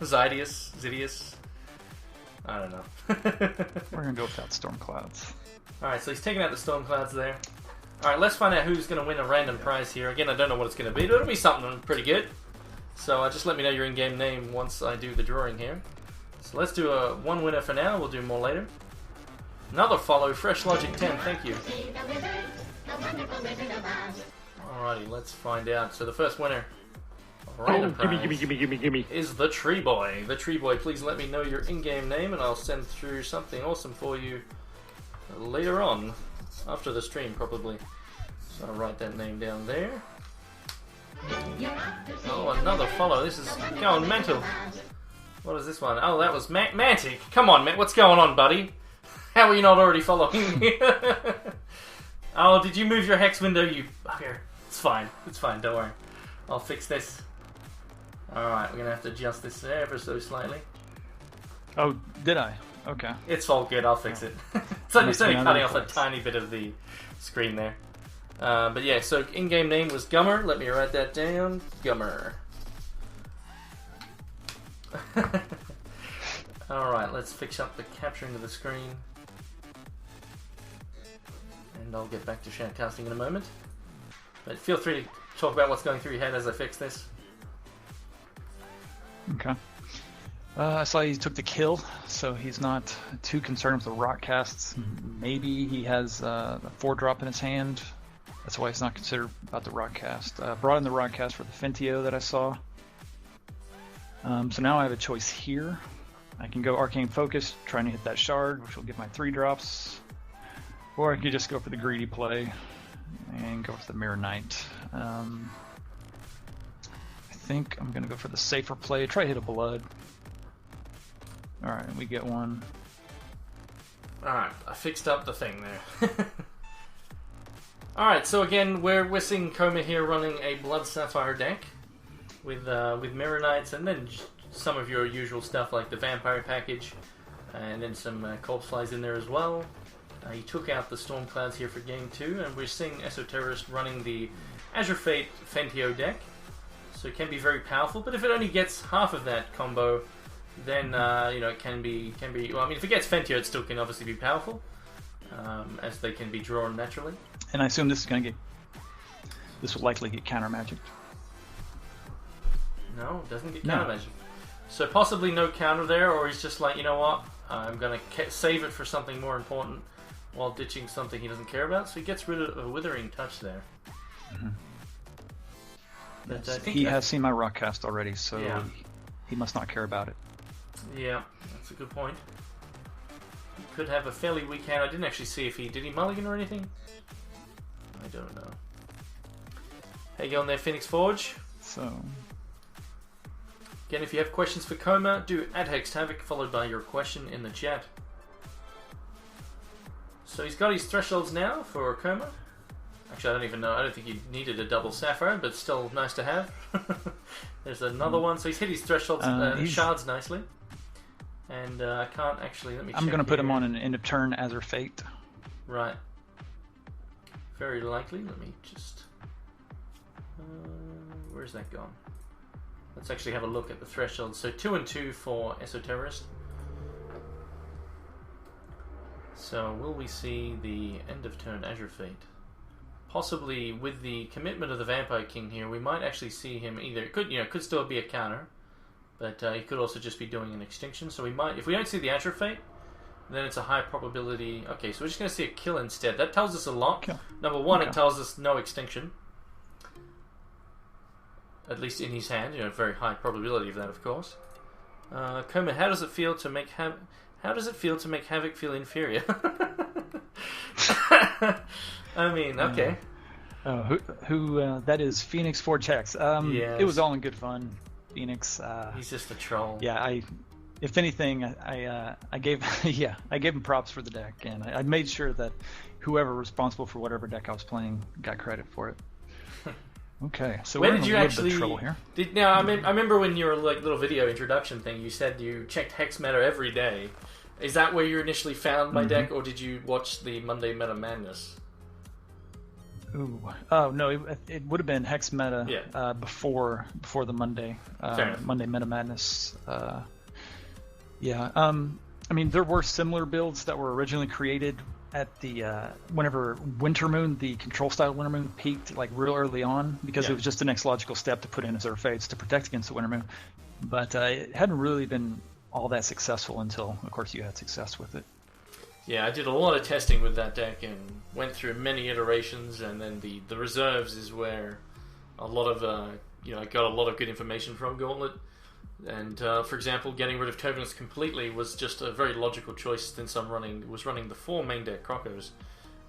Zidius. I don't know. We're going to go without Storm Clouds. Alright, so he's taking out the Storm Clouds there. Alright, let's find out who's going to win a random prize here. Again, I don't know what it's going to be, but it'll be something pretty good. So just let me know your in-game name once I do the drawing here. So let's do one winner for now. We'll do more later. Another follow, Fresh Logic 10, thank you. Alrighty, let's find out. So the first winner of random prize is the Tree Boy. The Tree Boy, please let me know your in-game name and I'll send through something awesome for you later on. After the stream, probably. So I'll write that name down there. Oh, another follow. This is going mental. What is this one? Oh, that was Mantic. Come on, man. What's going on, buddy? How are you not already following me? Oh, did you move your hex window, you bugger? It's fine. It's fine. Don't worry. I'll fix this. Alright, we're going to have to adjust this ever so slightly. Oh, did I? Okay. It's all good. I'll fix it. It's only cutting off a tiny bit of the screen there. But yeah, so in-game name was Gummer. Let me write that down. Gummer. Alright, let's fix up the capturing of the screen. And I'll get back to shoutcasting in a moment. But feel free to talk about what's going through your head as I fix this. Okay. I saw he took the kill, so he's not too concerned with the rock casts. Maybe he has a 4-drop in his hand. That's why he's not considered about the rock cast. Brought in the rock cast for the Fentio that I saw. So now I have a choice here. I can go Arcane Focus, trying to hit that shard, which will give my 3 drops. Or I could just go for the greedy play and go for the Mirror Knight. I think I'm going to go for the safer play. Try to hit a blood. Alright, we get one. Alright, I fixed up the thing there. Alright, so again, we're seeing Koma here running a Blood Sapphire deck with Mirror Knights, and then some of your usual stuff like the Vampire package, and then some Corpse Flies in there as well. He took out the Storm Clouds here for game 2, and we're seeing Esoterrorist running the Azure Fate Fentio deck. So it can be very powerful, but if it only gets half of that combo, then it can be. Well, I mean, if it gets Fentio, it still can obviously be powerful, as they can be drawn naturally. And I assume this will likely get counter magic. No, it doesn't get counter magic. So possibly no counter there, or he's just like, you know what, I'm gonna save it for something more important, while ditching something he doesn't care about. So he gets rid of a Withering Touch there. Mm-hmm. But yes, he has seen my rock cast already, so yeah. He must not care about it. Yeah, that's a good point. He could have a fairly weak hand. I didn't actually see if did he mulligan or anything? I don't know. How you going there, Phoenix Forge? So again, if you have questions for Koma, do @HEX Havoc followed by your question in the chat. So he's got his thresholds now for Koma. Actually, I don't even know. I don't think he needed a double Sapphire, but still nice to have. There's another one. So he's hit his thresholds, shards nicely. And I can't actually, let me check. I'm going to put him on an end of turn Azure Fate. Right. Very likely. Let me just... where's that gone? Let's actually have a look at the thresholds. So 2 and 2 for Esoterrorist. So will we see the end of turn Azure Fate? Possibly with the commitment of the Vampire King here, we might actually see him either. It could still be a counter, but he could also just be doing an extinction. So we might, if we don't see the Azure Fate, then it's a high probability. Okay, so we're just going to see a kill instead. That tells us a lot. Kill. Number one, it tells us no extinction, at least in his hand. Very high probability of that, of course. Koma, how does it feel to make Havoc feel inferior? I mean, okay. That is Phoenix Forge HEX. Yes. It was all in good fun. Phoenix. He's just a troll. Yeah, if anything, I gave him props for the deck, and I made sure that whoever responsible for whatever deck I was playing got credit for it. Okay, so where we're did in you a little actually? bit of trouble here. I remember when your little video introduction thing. You said you checked Hex Meta every day. Is that where you initially found my deck, or did you watch the Monday Meta Madness? Ooh. Oh no, it would have been Hex Meta before the Monday Meta Madness. Yeah. I mean, there were similar builds that were originally created at the whenever Winter Moon, the control style Winter Moon, peaked like real early on, because it was just the next logical step to put in Azure Fates to protect against the Winter Moon. But it hadn't really been all that successful until, of course, you had success with it. Yeah, I did a lot of testing with that deck and went through many iterations, and then the reserves is where a lot of I got a lot of good information from Gauntlet. And for example, getting rid of Covenants completely was just a very logical choice, since I was running the 4 main deck Crocos.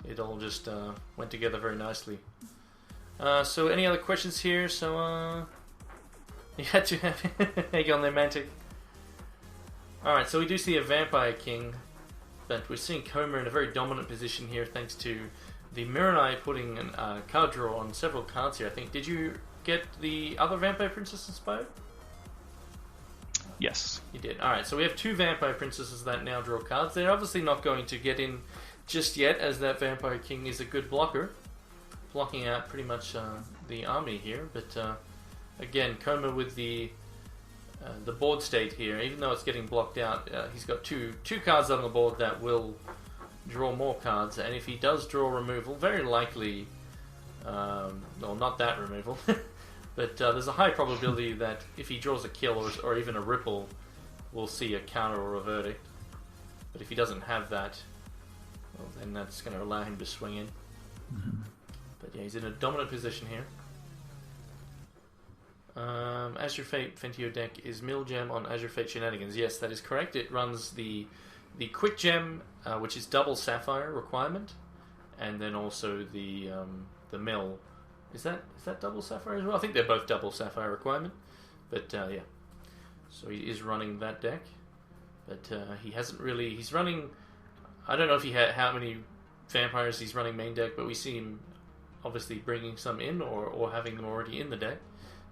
It all just went together very nicely. So any other questions here? So you had to have hang on there, Mantic. Alright, so we do see a Vampire King, but we're seeing Koma in a very dominant position here, thanks to the Mirror Knight putting a card draw on several cards here, I think. Did you get the other Vampire Princess inspired? Yes. You did. Alright, so we have 2 Vampire Princesses that now draw cards. They're obviously not going to get in just yet, as that Vampire King is a good blocker, blocking out pretty much the army here. But again, Koma with the board state here, even though it's getting blocked out, he's got two cards on the board that will draw more cards, and if he does draw removal, very likely, well, not that removal, but there's a high probability that if he draws a kill or even a ripple, we'll see a counter or a verdict. But if he doesn't have that, well, then that's going to allow him to swing in. Mm-hmm. But yeah, he's in a dominant position here. Azure Fate Fentio deck is Mill Gem on Azure Fate Shenanigans. Yes, that is correct. It runs the Quick Gem, which is double Sapphire requirement, and then also the mill. Is that double sapphire as well? I think they're both double sapphire requirement. But yeah, so he is running that deck, but he hasn't really. He's running. I don't know if how many vampires he's running main deck, but we see him obviously bringing some in or having them already in the deck.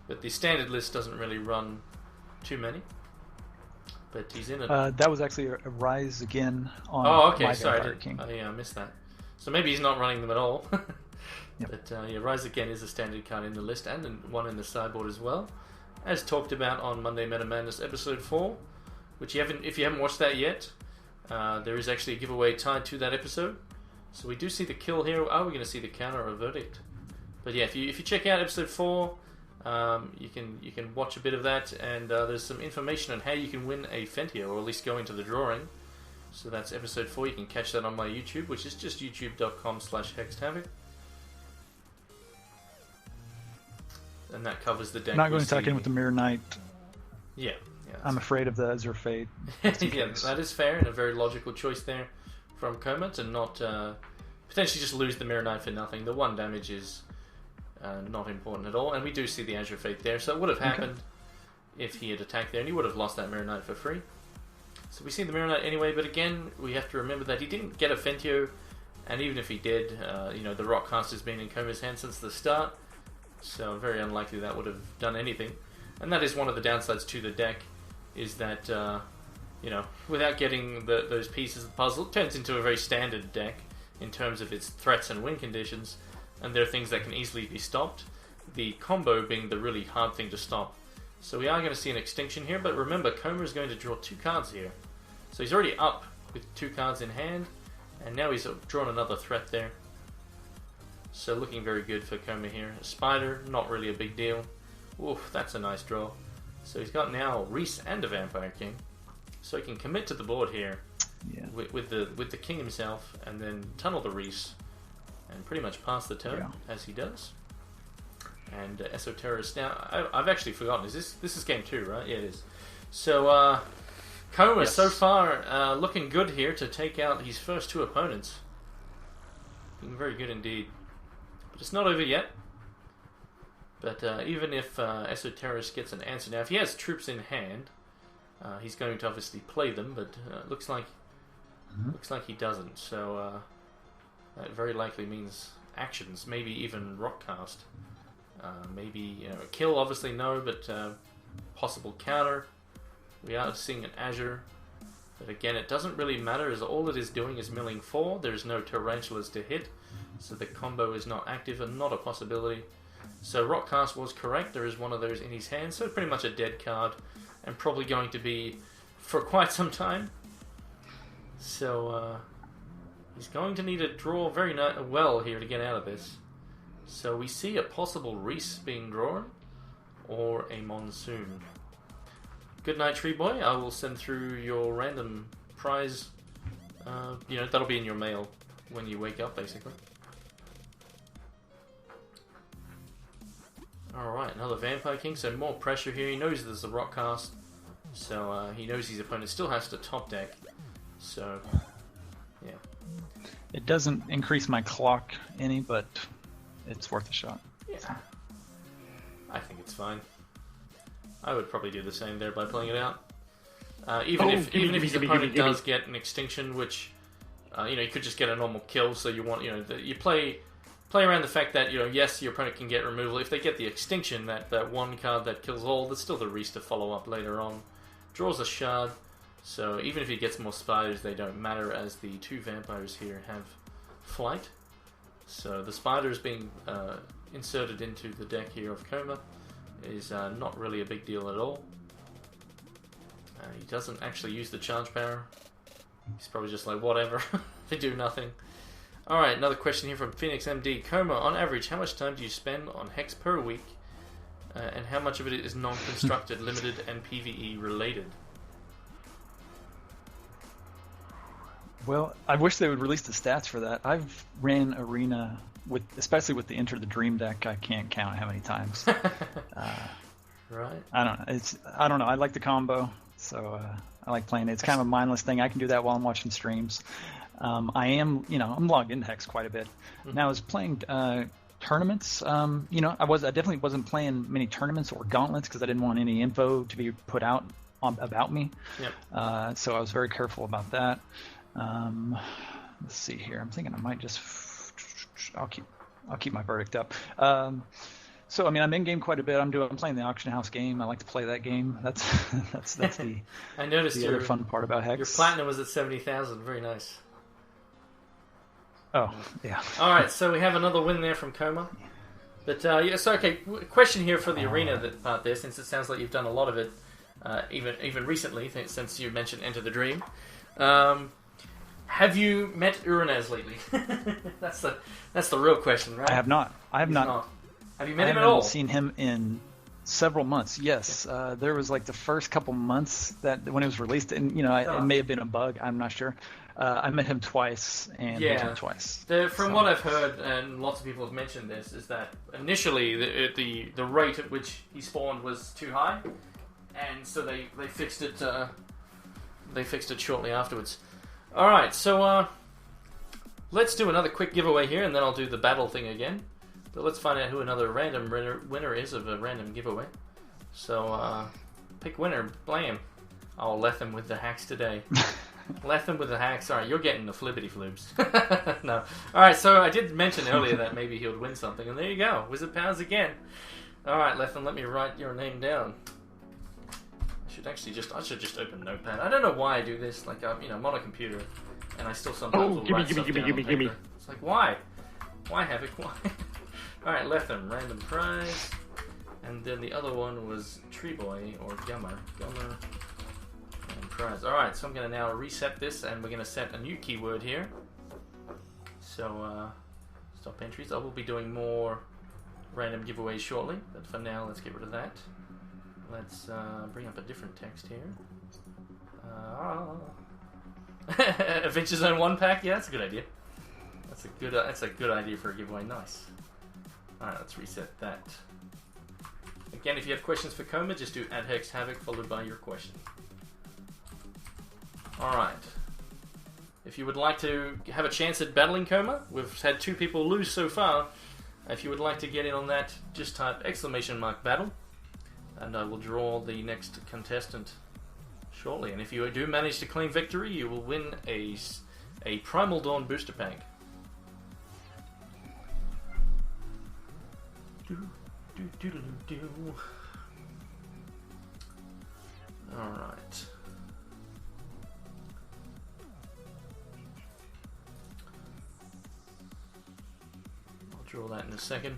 But the standard list doesn't really run too many. But he's in it. That was actually a Rise again on my Sorry, King. I missed that. So maybe he's not running them at all. Yep. But yeah, Rise Again is a standard card in the list and one in the sideboard as well. As talked about on Monday Meta Madness episode 4, which if you haven't watched that yet, there is actually a giveaway tied to that episode. So we do see the kill here. Are we going to see the counter or verdict? But yeah, if you check out episode 4, you can watch a bit of that, and there's some information on how you can win a Fentio, or at least go into the drawing. So that's episode 4. You can catch that on my YouTube, which is just youtube.com/hexhavoc. And that covers the deck. Not going to tuck in with the Mirror Knight. Yeah. I'm afraid of the Azure Fate. Yeah, that is fair, and a very logical choice there from Koma to not potentially just lose the Mirror Knight for nothing. The 1 damage is not important at all, and we do see the Azure Fate there, so it would have happened if he had attacked there, and he would have lost that Mirror Knight for free. So we see the Mirror Knight anyway, but again, we have to remember that he didn't get a Fentio, and even if he did, the Rockcast has been in Koma's hand since the start, so very unlikely that would have done anything. And that is one of the downsides to the deck, is that, without getting those pieces of the puzzle, it turns into a very standard deck in terms of its threats and win conditions, and there are things that can easily be stopped, the combo being the really hard thing to stop. So we are going to see an extinction here, but remember, Koma is going to draw 2 cards here. So he's already up with 2 cards in hand, and now he's drawn another threat there. So looking very good for Koma here. A Spider, not really a big deal. Oof, that's a nice draw. So he's got now Reese and a Vampire King. So he can commit to the board here with the King himself, and then tunnel the Reese, and pretty much pass the turn as he does. And Esoterrorist now. I've actually forgotten. This is game 2, right? Yeah, it is. So Koma so far looking good here to take out his first 2 opponents. Looking very good indeed. But it's not over yet. But even if Esoterrorist gets an answer now, if he has troops in hand, he's going to obviously play them. But looks like he doesn't. So that very likely means actions, maybe even Rockcast. Maybe a kill, obviously no, but possible counter. We are seeing an Azure, but again, it doesn't really matter, as all it is doing is milling 4. There is no Tarantulas to hit, so the combo is not active and not a possibility. So Rockcast was correct. There is one of those in his hand, so pretty much a dead card, and probably going to be for quite some time. So he's going to need to draw very well here to get out of this. So we see a possible Reese being drawn, or a Monsoon. Good night, Tree Boy. I will send through your random prize. That'll be in your mail when you wake up, basically. Alright, another Vampire King, so more pressure here. He knows there's a Rockcast, so he knows his opponent still has to top deck. So, yeah. It doesn't increase my clock any, but it's worth a shot. Yeah. I think it's fine. I would probably do the same there by playing it out. Even if his opponent does get an extinction, which you could just get a normal kill. So you want you play around the fact that yes, your opponent can get removal. If they get the extinction, that 1 card that kills all, there's still the Reese to follow up later on. Draws a shard. So even if he gets more spiders, they don't matter, as the 2 vampires here have flight. So the spiders being inserted into the deck here of Koma is not really a big deal at all. He doesn't actually use the charge power. He's probably just like, whatever, they do nothing. Alright, another question here from Phoenix MD. Koma, on average, how much time do you spend on Hex per week? And how much of it is non-constructed, limited, and PvE related? Well, I wish they would release the stats for that. I've ran Arena, especially with the Enter the Dream deck. I can't count how many times. Right. I don't know. I like the combo, so I like playing it. It's kind of a mindless thing. I can do that while I'm watching streams. I am, I'm logged into Hex quite a bit. Now I was playing tournaments. I definitely wasn't playing many tournaments or gauntlets because I didn't want any info to be put out about me. Yep. So I was very careful about that. Let's see here. I'm thinking I might just. I'll keep my verdict up. So I'm in game quite a bit. I'm playing the auction house game. I like to play that game. That's the I noticed the other fun part about Hex. Your platinum was at 70,000. Very nice. Oh yeah. All right, so we have another win there from Koma. But so okay. Question here for the arena part there, since it sounds like you've done a lot of it, even recently, since you mentioned Enter the Dream. Have you met Uranez lately? That's the real question, right? I have not. Have you met him at I all? haven't seen him in several months. Yes, there was like the first couple months that when it was released, and it may have been a bug. I'm not sure. I met him twice and beat him twice. From what I've heard, and lots of people have mentioned this, is that initially the rate at which he spawned was too high, and so they fixed it. They fixed it shortly afterwards. All right, so let's do another quick giveaway here, and then I'll do the battle thing again. But let's find out who another random winner is of a random giveaway. So pick winner, blam. I'll let them with the hacks today. Left them with the hacks. Alright, you're getting the flibbity floobs. No. Alright, so I did mention earlier that maybe he would win something, and there you go. Wizard Powers again. Alright, Lethem, let me write your name down. I should just open Notepad. I don't know why I do this. Like, I'm on a computer, and I still sometimes will write stuff down on paper. It's like, why? Why, Havoc? Why? Alright, Lethem, random prize. And then the other one was Tree Boy, or Gummer. And prize. Alright, so I'm going to now reset this, and we're going to set a new keyword here. So, stop entries. I will be doing more random giveaways shortly, but for now, let's get rid of that. Let's bring up a different text here. Adventure Zone 1 pack? Yeah, that's a good idea. That's a good idea for a giveaway. Nice. Alright, let's reset that. Again, if you have questions for Koma, just do @HEX Havoc followed by your question. Alright. If you would like to have a chance at battling Koma, we've had 2 people lose so far. If you would like to get in on that, just type !battle, and I will draw the next contestant shortly. And if you do manage to claim victory, you will win a Primal Dawn booster pack. Alright. I'll draw that in a second.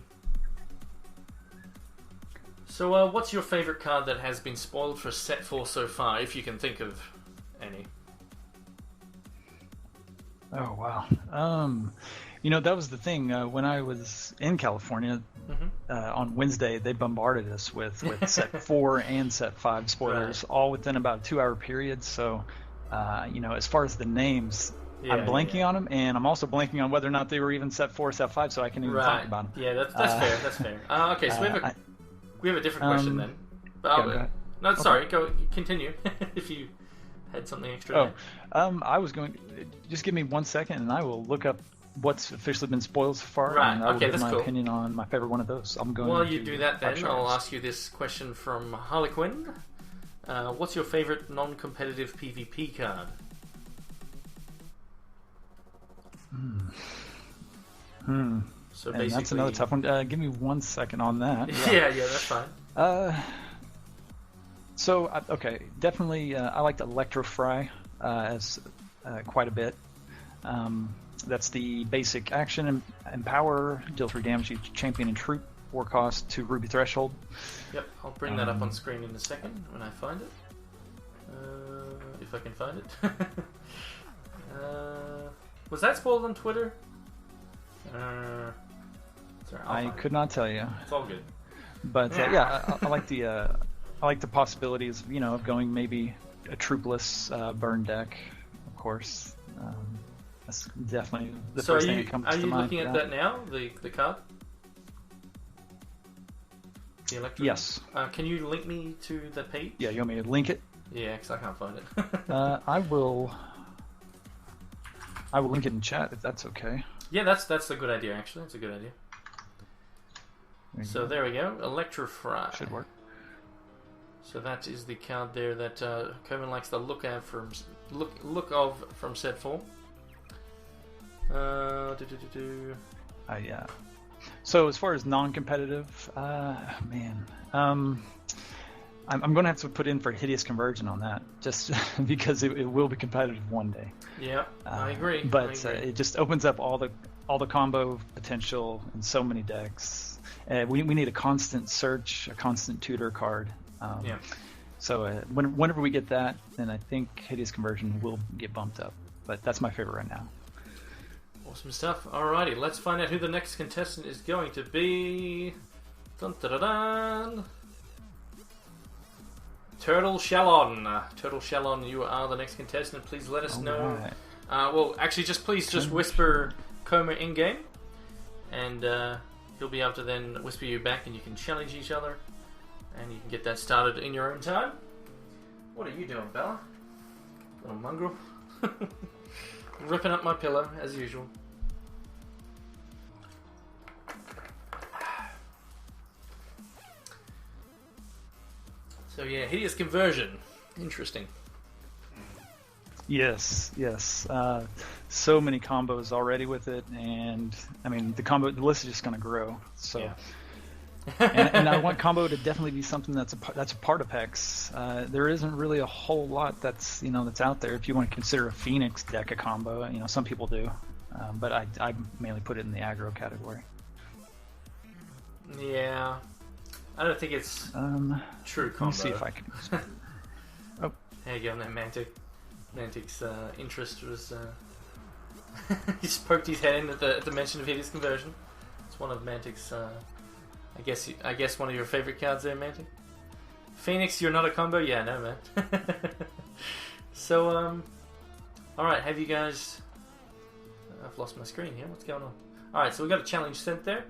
So, what's your favorite card that has been spoiled for set 4 so far, if you can think of any? Oh, wow. That was the thing. When I was in California, on Wednesday, they bombarded us with set 4 and set 5 spoilers, all within about a 2-hour period. So, as far as the names, I'm blanking on them, and I'm also blanking on whether or not they were even set 4 or set 5, so I can even talk about them. Yeah, that's fair. That's fair. Okay, so we have a different question then. No, sorry. Go continue if you had something extra. I was going. Just give me 1 second, and I will look up what's officially been spoiled so far. Right. And I will give that's my cool. opinion on my favorite one of those. I'm going. While you do that, then I'll ask you this question from Harlequin. What's your favorite non-competitive PvP card? So basically, that's another tough one. Give me 1 second on that. Yeah, that's fine. Definitely, I liked Electrofry as quite a bit. That's the basic action and power, deal 3 damage to each champion and troop, 4 cost to Ruby Threshold. Yep, I'll bring that up on screen in a second when I find it. If I can find it. Was that spoiled on Twitter? Sorry, I could not tell you. It's all good. But I like the possibilities, of going maybe a troopless burn deck, of course. That's definitely the first thing that comes to mind. Are you looking at that now, the card? The Electro? Yes. Can you link me to the page? Yeah, you want me to link it? Yeah, because I can't find it. I will I will link it in chat if that's okay. Yeah, that's a good idea. Actually, that's a good idea. So there we go. Electrify should work. So that is the card there that Koma likes the look of from set form. Yeah. So as far as non-competitive, man, I'm going to have to put in for Hideous Conversion on that, just because it will be competitive one day. Yeah, I agree. But it just opens up all the combo potential in so many decks. We need a constant search, a constant tutor card. Yeah. So whenever we get that, then I think Hideous Conversion will get bumped up. But that's my favorite right now. Awesome stuff. Alrighty, let's find out who the next contestant is going to be. Dun, dun, dun, dun. Turtle Shallon. Turtle Shallon, you are the next contestant. Please let us know. Right. Well, actually, just whisper Koma in game, and he'll be able to then whisper you back, and you can challenge each other, and you can get that started in your own time. What are you doing, Bella? Little mongrel. Ripping up my pillow, as usual. So yeah, Hideous Conversion. Interesting. Yes. So many combos already with it, and I mean the list is just going to grow. So, yeah. and I want combo to definitely be something that's a part of Hex. There isn't really a whole lot that's out there. If you want to consider a Phoenix deck a combo, some people do, but I mainly put it in the aggro category. Yeah, I don't think it's true combo. Let me see if I can. Oh, there you go. That Mantic's interest was. He just poked his head in at the mention of Hideous Conversion. It's one of Mantic's. I guess one of your favorite cards there, Mantic. Phoenix, you're not a combo? Yeah, no, man. So, alright, have you guys... I've lost my screen here, what's going on? Alright, so we got a challenge sent there.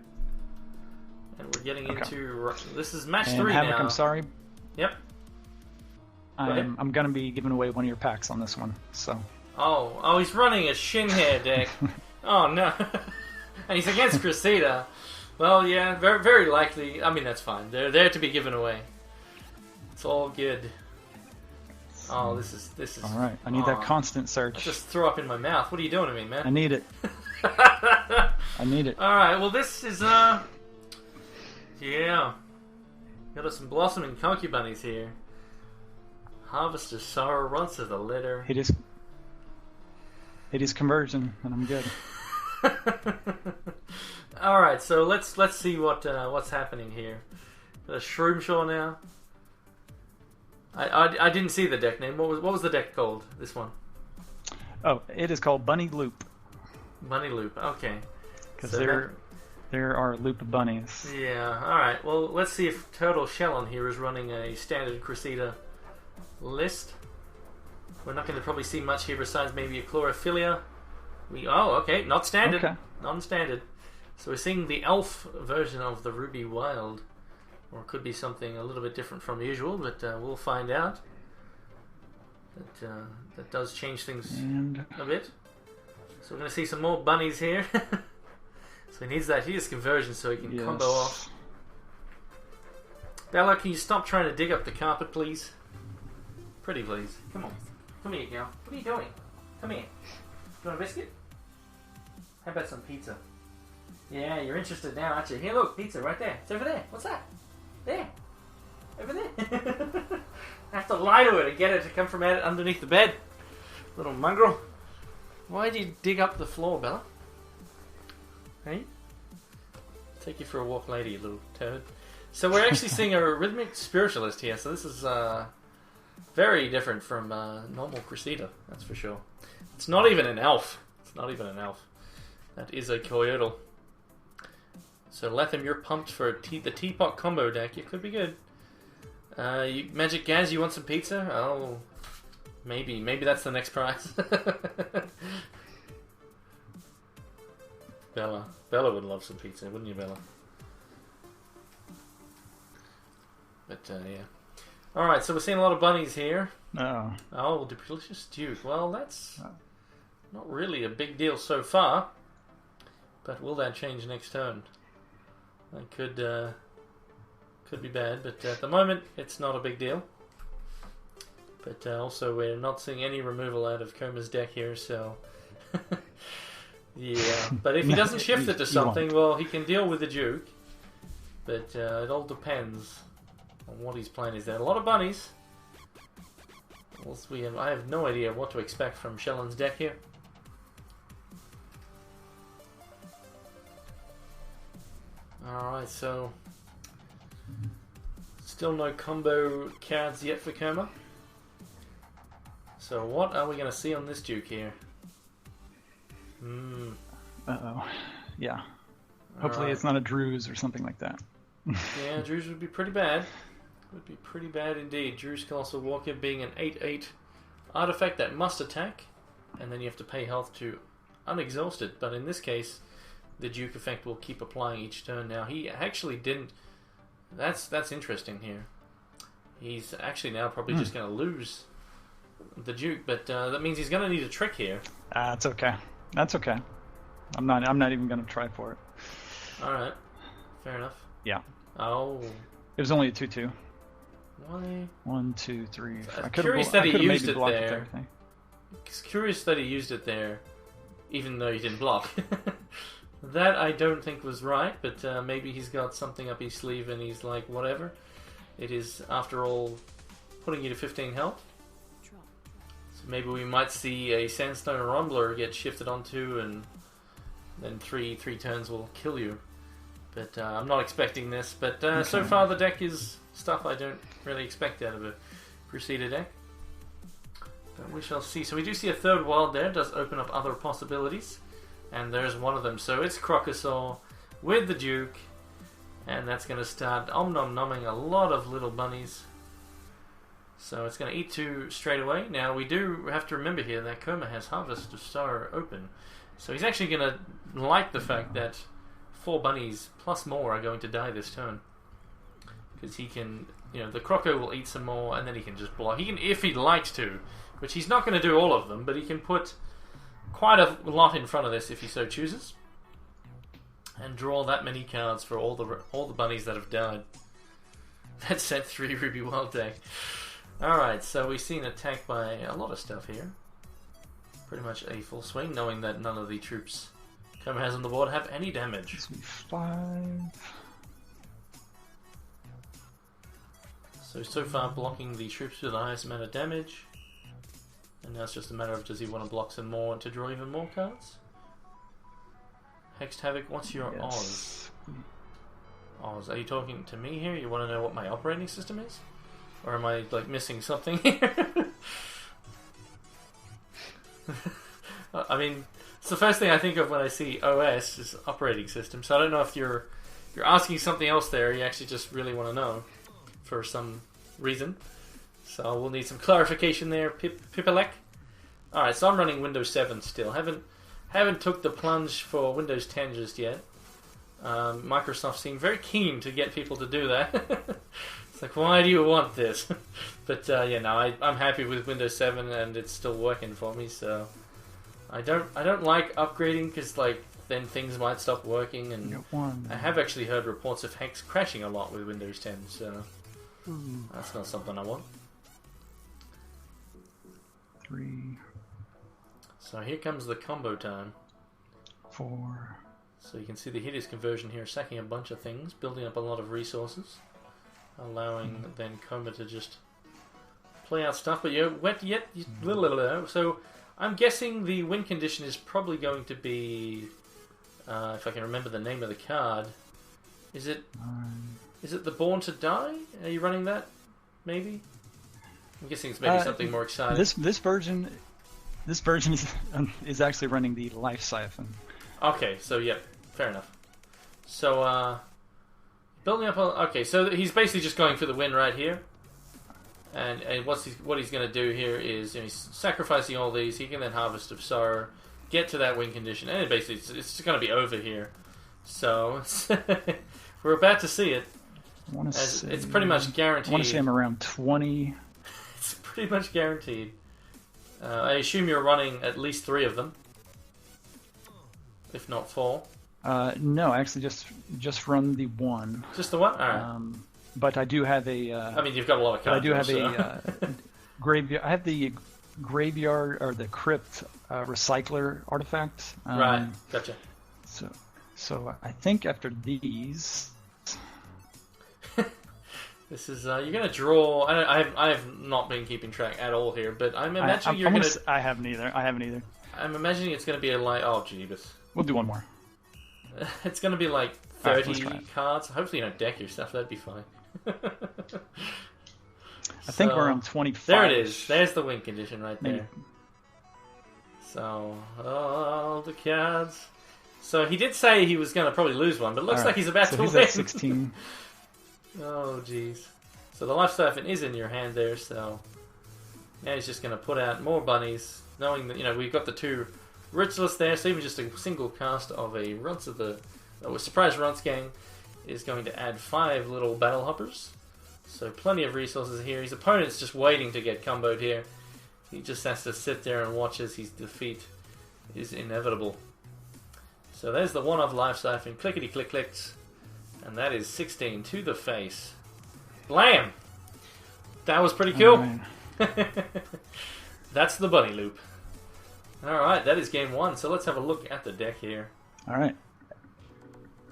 And we're getting into... This is match 3 Havoc, now. I'm sorry. Yep. I'm going to be giving away one of your packs on this one, so... Oh, he's running a shin hair deck. Oh, no. And he's against Cressida. Well, yeah, very, very likely. I mean, that's fine. They're there to be given away. It's all good. Oh, this is. All right, I need that constant search. I just threw up in my mouth. What are you doing to me, man? I need it. I need it. All right. Well, this is yeah. Got us some blossoming concubunnies here. Harvest of sorrow runs to the litter. It is conversion, and I'm good. All right, so let's see what's happening here. The Shroomshaw now. I didn't see the deck name. What was the deck called? This one. Oh, it is called Bunny Loop. Bunny Loop. Okay. Because there are loop bunnies. Yeah. All right. Well, let's see if Turtle Shallon here is running a standard Cressida list. We're not going to probably see much here besides maybe a Chlorophylla. Okay, not standard. Okay. Non-standard. So we're seeing the elf version of the Ruby Wild. Or it could be something a little bit different from usual, but we'll find out. That does change things a bit. So we're going to see some more bunnies here. So he needs that Hideous Conversion so he can combo off. Bella, can you stop trying to dig up the carpet, please? Pretty please. Come on. Come here, girl. What are you doing? Come here. You want a biscuit? How about some pizza? Yeah, you're interested now, aren't you? Here, look, pizza right there. It's over there. What's that? There. Over there. I have to lie to her to get her to come from out underneath the bed. Little mongrel. Why do you dig up the floor, Bella? Hey? Take you for a walk later, you little toad. So we're actually seeing a rhythmic spiritualist here, so this is very different from normal Cressida, that's for sure. It's not even an elf. It's not even an elf. That is a Coyote. So Lethem, you're pumped for the Teapot combo deck. It could be good. Magic Gaz, you want some pizza? Oh, maybe that's the next prize. Bella would love some pizza, wouldn't you, Bella? But yeah. All right, so we're seeing a lot of bunnies here. Oh, the delicious Duke. Well, that's not really a big deal so far. But will that change next turn? That could be bad, but at the moment it's not a big deal. But also we're not seeing any removal out of Koma's deck here, so... yeah, but if he doesn't shift it to something, well, he can deal with the Duke. But it all depends on what his plan is there. A lot of bunnies. I have no idea what to expect from Shellen's deck here. Alright, so... still no combo cards yet for Koma. So what are we going to see on this Duke here? Uh-oh. Yeah. Hopefully it's not a Druze or something like that. Yeah, Druze would be pretty bad. Would be pretty bad indeed. Druze Colossal Walker being an 8/8 artifact that must attack, and then you have to pay health to unexhaust it. But in this case, the Duke effect will keep applying each turn. Now, he actually didn't... That's interesting here. He's actually now probably just going to lose the Duke, but that means he's going to need a trick here. That's okay. That's okay. I'm not even going to try for it. Alright. Fair enough. Yeah. Oh. It was only a 2/2. Why? 1, 2, 3. Curious that he used it blocked there. It's curious that he used it there, even though he didn't block. That I don't think was right, but maybe he's got something up his sleeve and he's like, whatever. It is, after all, putting you to 15 health. So maybe we might see a Sandstone Rumbler get shifted onto, and then three turns will kill you. But I'm not expecting this. But so far the deck is stuff I don't really expect out of a Crusader deck. But we shall see. So we do see a third wild there. It does open up other possibilities. And there's one of them. So it's Crocosaur with the Duke. And that's going to start om-nom-nomming a lot of little bunnies. So it's going to eat 2 straight away. Now we do have to remember here that Koma has Harvest of Sorrow open. So he's actually going to like the fact that 4 bunnies plus more are going to die this turn. Because he can, the Croco will eat some more and then he can just block. He can, if he likes to, which he's not going to do all of them, but he can put quite a lot in front of this if he so chooses. And draw that many cards for all the bunnies that have died. That set 3 Ruby Wild deck. Alright, so we've seen attack by a lot of stuff here. Pretty much a full swing, knowing that none of the troops Koma has on the board have any damage. 5. So far blocking the troops with the highest amount of damage. And now it's just a matter of, does he want to block some more to draw even more cards? Hexed Havoc, what's your Oz? Oz, are you talking to me here? You want to know what my operating system is? Or am I, missing something here? I mean, it's the first thing I think of when I see OS is operating system. So I don't know if you're asking something else there, or you actually just really want to know for some reason. So we'll need some clarification there, Pipelek. Alright, so I'm running Windows 7 still. Haven't took the plunge for Windows 10 just yet. Microsoft seemed very keen to get people to do that. It's like, why do you want this? But I'm happy with Windows 7 and it's still working for me. So I don't like upgrading because then things might stop working. And I have actually heard reports of Hex crashing a lot with Windows 10. So that's not something I want. 3. So here comes the combo time. 4. So you can see the hideous conversion here, sacking a bunch of things, building up a lot of resources, allowing then Koma to just play out stuff. But so I'm guessing the win condition is probably going to be, if I can remember the name of the card, is it the Born to Die? Are you running that? Maybe. I'm guessing it's maybe something more exciting. This version is actually running the Life Siphon. Okay, so yeah, fair enough. So building up. Okay, so he's basically just going for the win right here. And what he's going to do here is he's sacrificing all these. He can then Harvest of Sorrow, get to that win condition, and basically it's going to be over here. So we're about to see it. It's pretty much guaranteed. I want to say I'm around 20. It's pretty much guaranteed. I assume you're running at least 3 of them. if not 4? No, actually, just run the 1. Just the 1? All right. But I do have a. I mean, you've got a lot of cards. I do have so. a graveyard. I have the graveyard or the crypt recycler artifact. Right. Gotcha. So I think after these. This is you're gonna draw. I have not been keeping track at all here, but I'm imagining you're gonna. I haven't either. I'm imagining it's gonna be a oh jeebus. We'll do one more. It's gonna be like 30 cards. Hopefully you don't deck your stuff. That'd be fine. I think we're on 25. There it is. There's the win condition right there. Maybe. So all the cards. So he did say he was gonna probably lose one, but it looks like he's about to win. At 16. Oh, jeez. So the life siphon is in your hand there, so now he's just going to put out more bunnies, knowing that, we've got the 2 ritualists there, so even just a single cast of a surprise Runts gang is going to add 5 little battle hoppers. So plenty of resources here. His opponent's just waiting to get comboed here. He just has to sit there and watch as his defeat is inevitable. So there's the 1 of life siphon, clickety click clicks. And that is 16 to the face. Blam! That was pretty cool. Right. That's the bunny loop. Alright, that is game 1. So let's have a look at the deck here. Alright.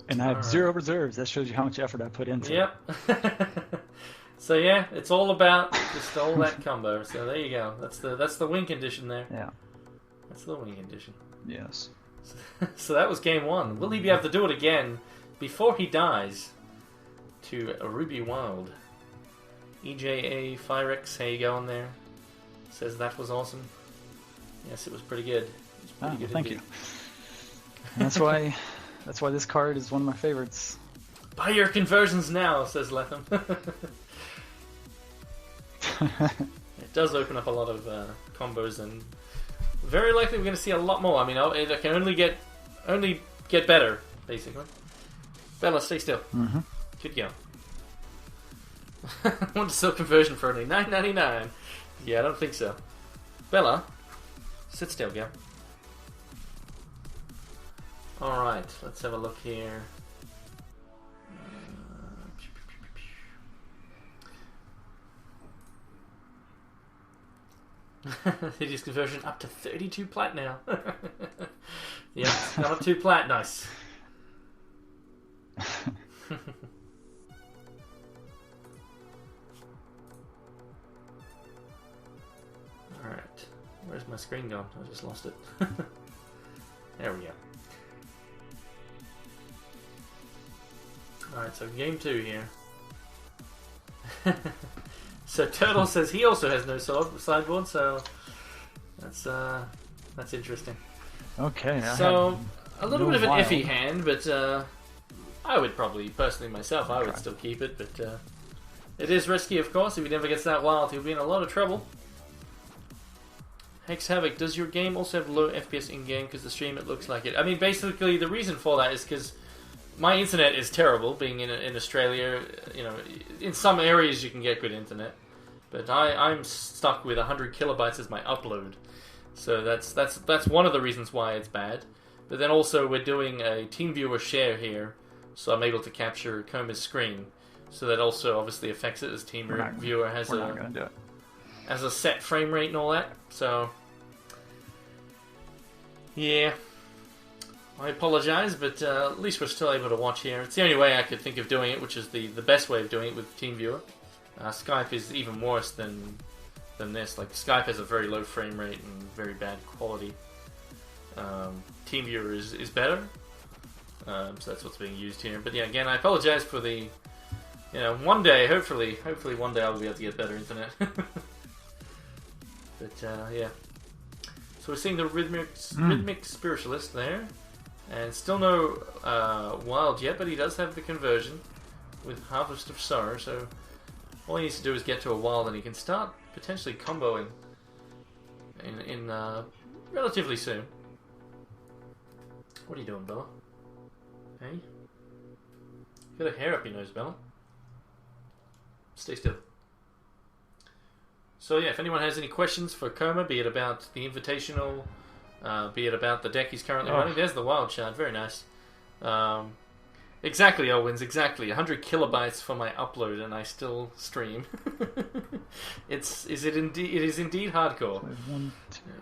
And I have 0 reserves. That shows you how much effort I put into it. Yep. So yeah, it's all about just all that combo. So there you go. That's the win condition there. Yeah. That's the win condition. Yes. So that was game 1. Will he be able to do it again before he dies to a Ruby Wild? EJA Firex, how you going there? Says that was awesome. Yes, it was pretty good. It was pretty good thank indeed. You. That's why this card is one of my favorites. Buy your conversions now, says Lethem. It does open up a lot of combos, and very likely we're going to see a lot more. I mean, it can only get better, basically. Bella, stay still. Mm-hmm. Good go. Want to sell conversion for only $9.99? Yeah, I don't think so. Bella, sit still, girl. Alright, let's have a look here. Hideous conversion up to 32 plat now. Yeah, got up 2 plat, nice. Alright, where's my screen gone? I just lost it. There we go. Alright, so game 2 here. So Turtle says he also has no sideboard, so that's interesting. Okay. So a little bit of an iffy hand, but I would probably, personally myself, I would still keep it, but it is risky, of course. If he never gets that wild, he'll be in a lot of trouble. Hex Havoc, does your game also have low FPS in-game? Because the stream, it looks like it. I mean, basically, the reason for that is because my internet is terrible, being in Australia. In some areas you can get good internet, but I'm stuck with 100 kilobytes as my upload. So that's one of the reasons why it's bad. But then also we're doing a TeamViewer share here, so I'm able to capture Koma's screen. So that also obviously affects it, as TeamViewer has a set frame rate and all that. So yeah. I apologise, but at least we're still able to watch here. It's the only way I could think of doing it, which is the best way of doing it with TeamViewer. Skype is even worse than this. Like, Skype has a very low frame rate and very bad quality. TeamViewer is better, so that's what's being used here. But yeah, again, I apologise for the... one day, hopefully one day I'll be able to get better internet. But yeah. So we're seeing the Rhythmic Spiritualist there. And still no wild yet, but he does have the conversion with Harvest of Sorrow, so all he needs to do is get to a wild and he can start potentially comboing in relatively soon. What are you doing, Bella? Hey? You got a hair up your nose, Bella. Stay still. So yeah, if anyone has any questions for Koma, be it about the Invitational, be it about the deck he's currently running. There's the wild shard, very nice. Exactly, Owens, exactly. 100 kilobytes for my upload, and I still stream. It is indeed hardcore.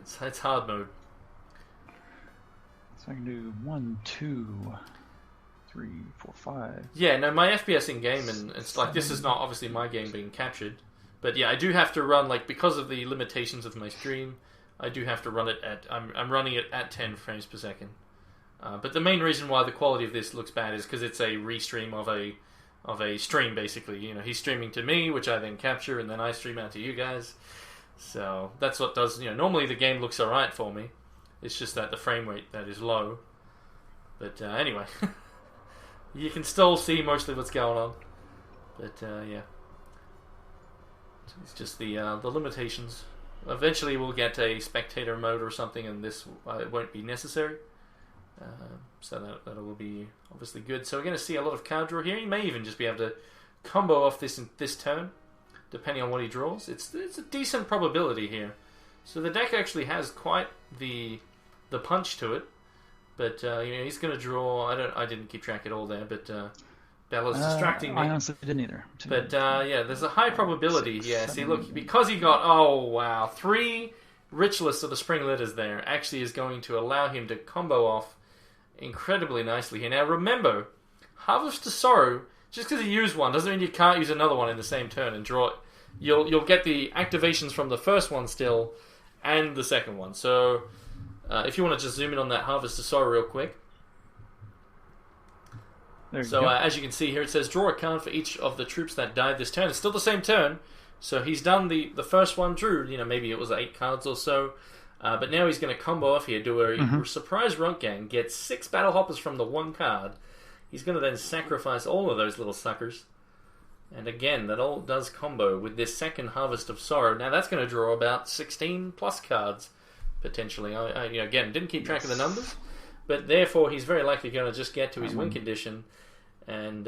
So it's hard mode. So I can do 1, 2, 3, 4, 5. Yeah, no, my FPS in game, and it's like this is not obviously my game being captured, but yeah, I do have to run because of the limitations of my stream. I do have to run it at I'm running it at 10 frames per second. But the main reason why the quality of this looks bad is because it's a restream of a stream, basically. You know, he's streaming to me, which I then capture, and then I stream out to you guys. So that's what does. You know, normally the game looks alright for me. It's just that the frame rate that is low. But anyway, you can still see mostly what's going on. But yeah, it's just the limitations. Eventually, we'll get a spectator mode or something, and this won't be necessary. So that will be obviously good. So we're going to see a lot of card draw here. He may even just be able to combo off this turn, depending on what he draws. It's a decent probability here. So the deck actually has quite the punch to it. But you know, he's going to draw. I didn't keep track at all there, but Bella's distracting me. I honestly didn't either. But yeah, there's a high probability. Yeah, see, look, because he got 3 Ritualists of the Spring Letters there actually is going to allow him to combo off incredibly nicely here. Now remember, Harvest to Sorrow, just because you use one doesn't mean you can't use another one in the same turn and draw it. You'll get the activations from the first one still, and the second one. So if you want to just zoom in on that Harvest to Sorrow real quick. So as you can see here, it says draw a card for each of the troops that died this turn. It's still the same turn. So he's done the first one, drew, you know, maybe it was 8 cards or so. But now he's going to combo off here, do a surprise Runt Gang, get 6 Battle Hoppers from the 1 card. He's going to then sacrifice all of those little suckers. And again, that all does combo with this second Harvest of Sorrow. Now that's going to draw about 16 plus cards, potentially. I again, didn't keep track of the numbers. But therefore, he's very likely going to just get to his win condition. And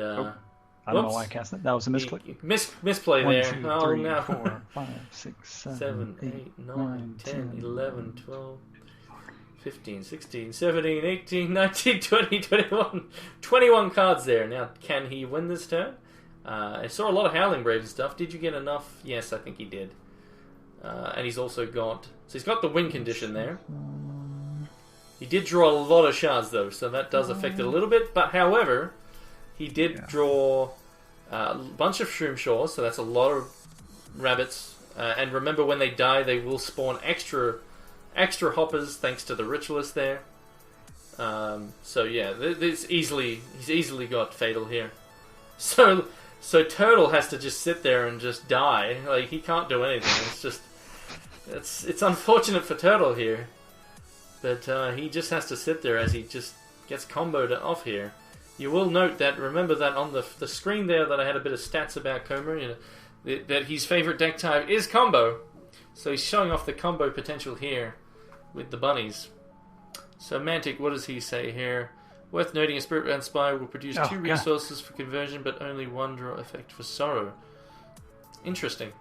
I don't know why I cast that. That was a misclick. Misplay 1, there. 2, 3, Oh, no. 4, 5, 6, 7, 8, 9, 10, 11, 12, 15, 16, 17, 18, 19, 20, 21. 21 cards there. Now, can he win this turn? I saw a lot of Howling Brave and stuff. Did you get enough? Yes, I think he did. And he's also got... So he's got the win condition there. He did draw a lot of shards, though, so that does affect it a little bit. But, however... He did draw a bunch of Shroom Shores, so that's a lot of rabbits. And remember, when they die, they will spawn extra hoppers thanks to the Ritualist there. So yeah, he's easily got Fatal here. So Turtle has to just sit there and just die. Like, he can't do anything. It's unfortunate for Turtle here, but he just has to sit there as he just gets comboed off here. You will note that, remember that on the screen there that I had a bit of stats about Koma, you know, that his favourite deck type is combo. So he's showing off the combo potential here with the bunnies. So Mantic, what does he say here? Worth noting, a Spirit Bound Spire will produce 2 resources for conversion, but only 1 draw effect for Sorrow. Interesting.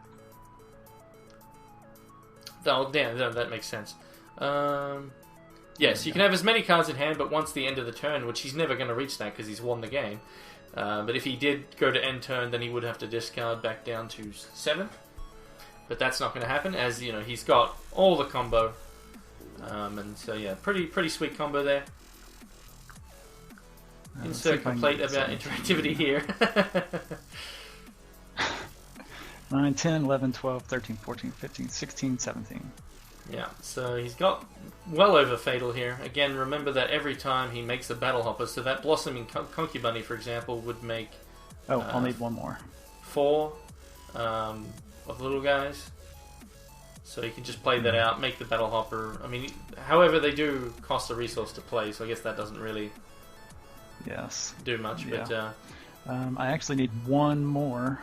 Oh, damn, that makes sense. Yes, you can have as many cards in hand, but once the end of the turn, which he's never going to reach that because he's won the game. But if he did go to end turn, then he would have to discard back down to 7. But that's not going to happen, as you know, he's got all the combo. And so yeah, pretty sweet combo there. Insert complaint about interactivity here. 9, 10, 11, 12, 13, 14, 15, 16, 17. Yeah, so he's got well over Fatal here. Again, remember that every time he makes a Battle Hopper, so that Blossoming Concubunny, for example, would make... I'll need 1 more. 4 of the little guys. So you can just play that out, make the Battle Hopper. I mean, however, they do cost a resource to play, so I guess that doesn't really do much. Yeah. But I actually need 1 more.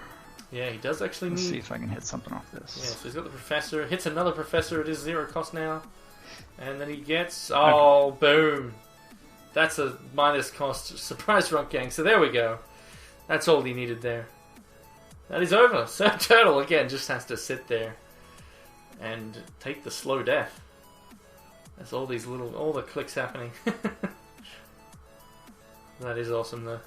Yeah, he does actually Let's need... see if I can hit something off this. Yeah, so he's got the Professor. Hits another Professor. It is 0 cost now. And then he gets... Oh, boom. That's a minus cost surprise Runt Gang. So there we go. That's all he needed there. That is over. So Turtle, again, just has to sit there and take the slow death. There's all the clicks happening. That is awesome, though.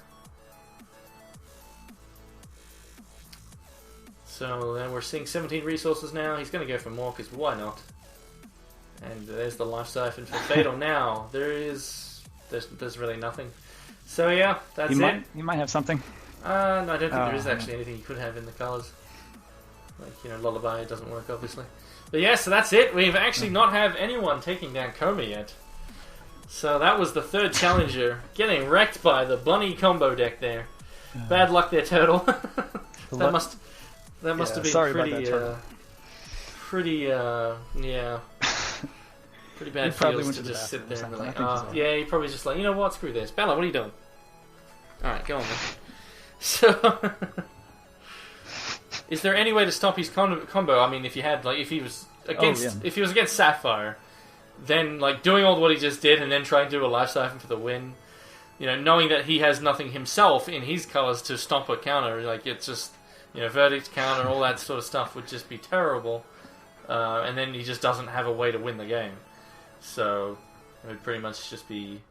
So then we're seeing 17 resources now. He's going to go for more, because why not? And there's the life siphon for Fatal. Now there's really nothing. So yeah, that's it. You might have something. No, I don't think there is actually anything you could have in the colours. Like, Lullaby doesn't work, obviously. But yeah, so that's it. We've actually not have anyone taking down Koma yet. So that was the third challenger, getting wrecked by the bunny combo deck there. Bad luck there, Turtle. that must have been pretty bad feels to just sit there and be like, yeah, he probably just like, you know what, screw this. Bella, what are you doing? Alright, go on then. So, is there any way to stop his combo? I mean, if you had, like, if he was against Sapphire, then, like, doing all what he just did and then trying to do a life siphon for the win, knowing that he has nothing himself in his colors to stomp a counter, like, it's just, verdict counter, all that sort of stuff would just be terrible. And then he just doesn't have a way to win the game. So, it would pretty much just be...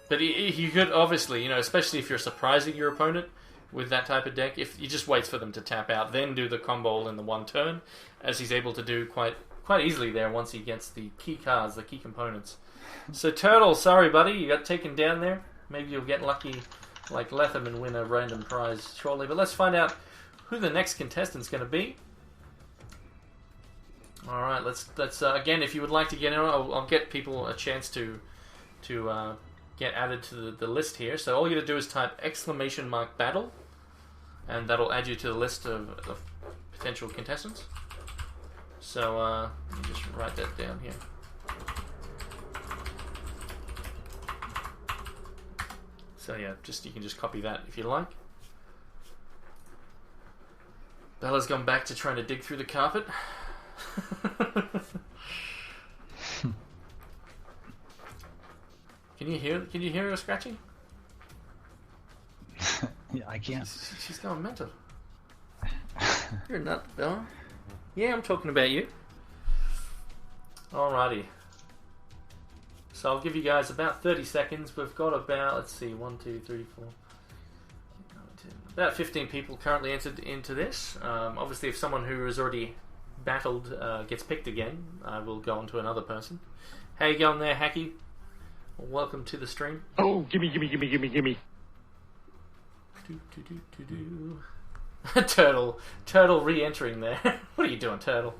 But you could, obviously, especially if you're surprising your opponent with that type of deck, if you just wait for them to tap out, then do the combo in the one turn, as he's able to do quite easily there once he gets the key cards, the key components. So, Turtle, sorry, buddy, you got taken down there. Maybe you'll get lucky like Lethem and win a random prize shortly. But let's find out who the next contestant's going to be. All right, let's again, if you would like to get in, I'll get people a chance to get added to the list here. So all you got to do is type !battle, and that'll add you to the list of potential contestants. So let me just write that down here. So yeah, you can just copy that if you like. Bella's gone back to trying to dig through the carpet. Can you hear her scratching? Yeah, I can. She's going mental. You're a nut, Bella. Yeah, I'm talking about you. Alrighty. So I'll give you guys about 30 seconds. We've got about, let's see, 1, 2, 3, 4, 9, 10, about 15 people currently entered into this. Obviously, if someone who has already battled gets picked again, I will go on to another person. How you going there, Hacky? Welcome to the stream. Oh, gimme. Turtle re-entering there. What are you doing, Turtle?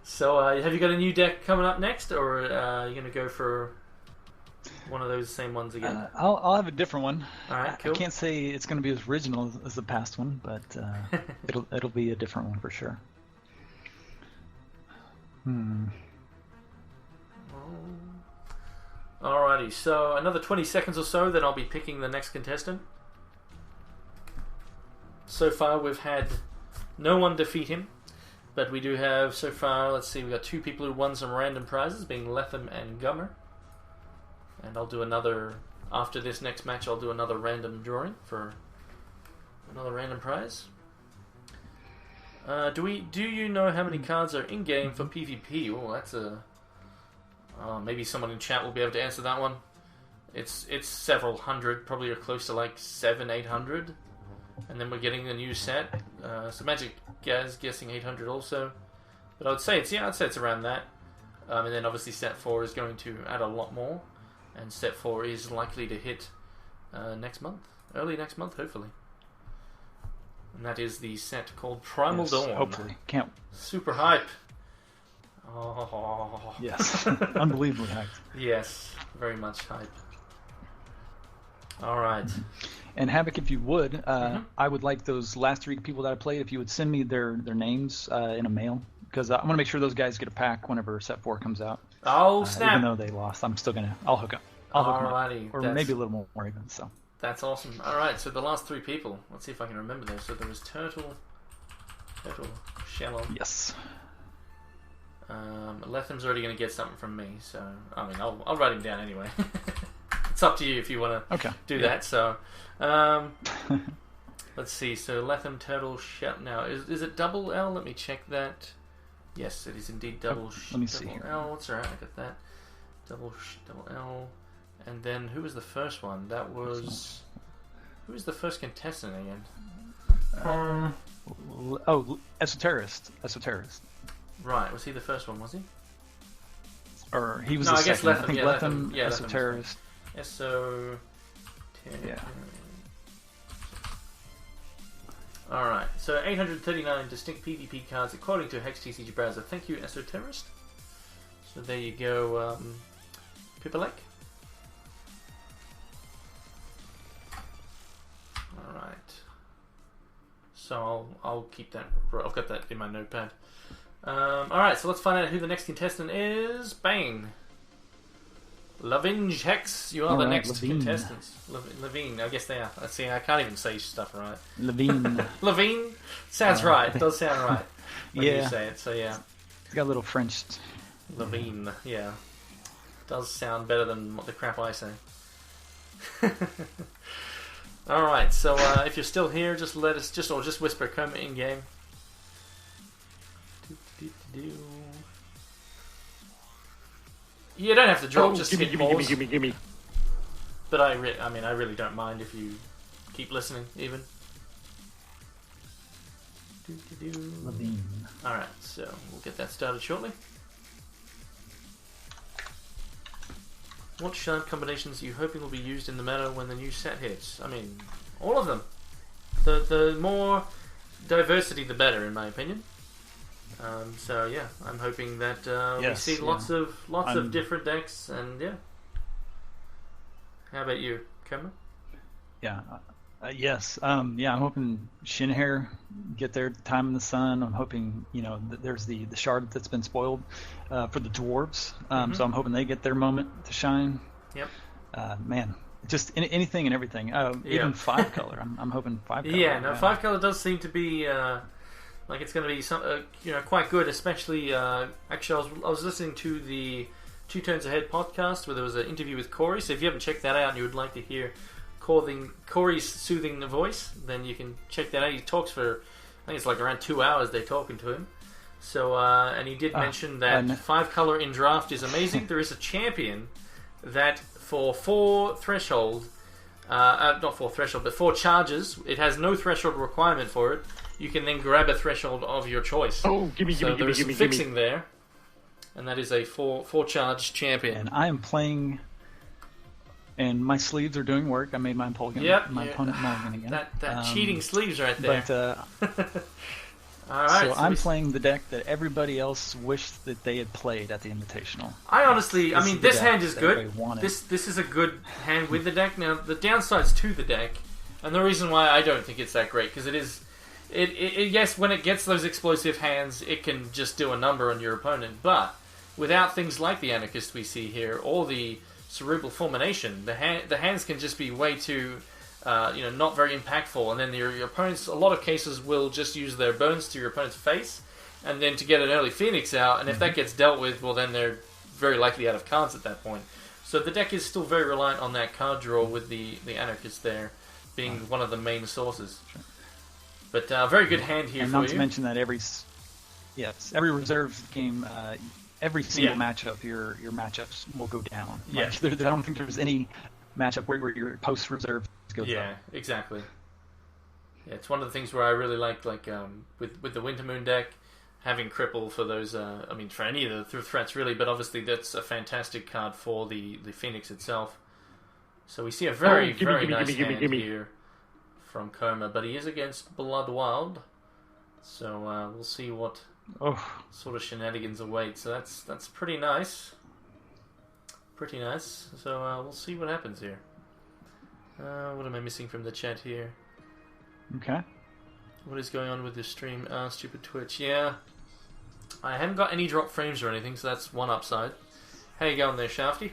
So, have you got a new deck coming up next, or are you going to go for one of those same ones again? I'll have a different one. All right, cool. I can't say it's going to be as original as the past one, but it'll be a different one for sure. Alrighty, so another 20 seconds or so, then I'll be picking the next contestant. So far, we've had no one defeat him, but we do have, so far, let's see, we've got 2 people who won some random prizes, being Lethem and Gummer. And I'll do another, after this next match, I'll do another random drawing for another random prize. Do you know how many cards are in-game for PvP? Oh, that's a... maybe someone in chat will be able to answer that one. It's several hundred, probably close to like 700-800. And then we're getting the new set. So Magic Gaz guessing 800 also. But I would say it's around that. And then obviously set 4 is going to add a lot more. And set 4 is likely to hit next month. Early next month, hopefully. And that is the set called Primal Dawn. Hopefully. Can't. Super hype. Oh. Yes. Unbelievably hyped. Yes. Very much hype. Alright. And Havoc, if you would, I would like those last 3 people that I played, if you would send me their names in a mail. Because I want to make sure those guys get a pack whenever set 4 comes out. Oh, snap. Even though they lost, I'm still I'll hook up. Alrighty. Or maybe a little more even, so. That's awesome. Alright, so the last 3 people. Let's see if I can remember those. So there was Turtle, Shallow. Yes. Lethem's already going to get something from me, so I mean, I'll write him down anyway. It's up to you if you want to do that. So, let's see. So Lethem, Turtle, Shallow. Now, is it double L? Let me check that. Yes, it is indeed double. Let me see here. L. What's alright? I got that. Double L. And then who was the first one? That was. Who was the first contestant again? Esoterist. Right. Was he the first one? Was he? Or he was No, the I guess second. Lethem. I think Yeah, Lethem, yeah, Esoterist. Yeah. Alright, so 839 distinct PvP cards according to HEX TCG Browser. Thank you, Esoterist. So there you go, Pipalek. Alright. So I'll keep that. I've got that in my notepad. Alright, so let's find out who the next contestant is. Bang! Lavinge Hex, you are the next contestants. Levine, I guess they are. Let's see, I can't even say stuff right. Levine. Levine? Sounds right. It does sound right when you say it, so yeah. It's got a little French. Levine, yeah. Does sound better than the crap I say. Alright, so if you're still here, just let us, or just whisper Koma in game. You don't have to drop, just hit pause. Gimme. But I really don't mind if you keep listening, even. Levine. Alright, so we'll get that started shortly. What shard combinations are you hoping will be used in the meta when the new set hits? I mean, all of them. The more diversity, the better, in my opinion. So yeah, I'm hoping that we see lots of different decks, and yeah. How about you, Koma? Yeah. Yes. I'm hoping Shinhair get their time in the sun. I'm hoping there's the shard that's been spoiled for the dwarves. So I'm hoping they get their moment to shine. Yep. Man, just anything and everything. Even 5-color. I'm hoping 5-color. Yeah. No, 5-color does seem to be. Like it's going to be some, quite good, especially. Actually, I was listening to the 2 Turns Ahead podcast where there was an interview with Corey. So if you haven't checked that out and you would like to hear Corey's soothing voice, then you can check that out. He talks for, I think it's like around 2 hours. They're talking to him. So and he did mention that 5-color in draft is amazing. There is a champion that for 4 threshold, not 4 threshold, but 4 charges. It has no threshold requirement for it. You can then grab a threshold of your choice. Oh, gimme. There's some fixing there, and that is a 4 charge champion. And I am playing, and my sleeves are doing work. I made my opponent mulligan again. That cheating sleeves right there. But all right, so I'm playing the deck that everybody else wished that they had played at the Invitational. I honestly, this hand is good. This is a good hand with the deck. Now the downsides to the deck, and the reason why I don't think it's that great because it is. Yes, when it gets those explosive hands, it can just do a number on your opponent. But without things like the Anarchist we see here, or the Cerebral Fulmination, the hands can just be way too, not very impactful. And then your opponents, a lot of cases, will just use their bones to your opponent's face, and then to get an early Phoenix out. And if that gets dealt with, well, then they're very likely out of cards at that point. So the deck is still very reliant on that card draw with the Anarchist there being one of the main sources. Sure. But very good hand here and for you. not to mention that every reserve game, every single matchup, your matchups will go down. Yeah. I don't think there's any matchup where your post reserve goes up. Yeah, exactly. Yeah, it's one of the things where I really like with the Wintermoon deck, having Cripple for those. For any of the threats really, but obviously that's a fantastic card for the Phoenix itself. So we see a very nice hand here from Koma, but he is against Bloodwild, so we'll see what sort of shenanigans await. So that's pretty nice. Pretty nice. So we'll see what happens here. What am I missing from the chat here? Okay. What is going on with this stream? Stupid Twitch. Yeah. I haven't got any drop frames or anything, so that's one upside. How you going there, Shafty?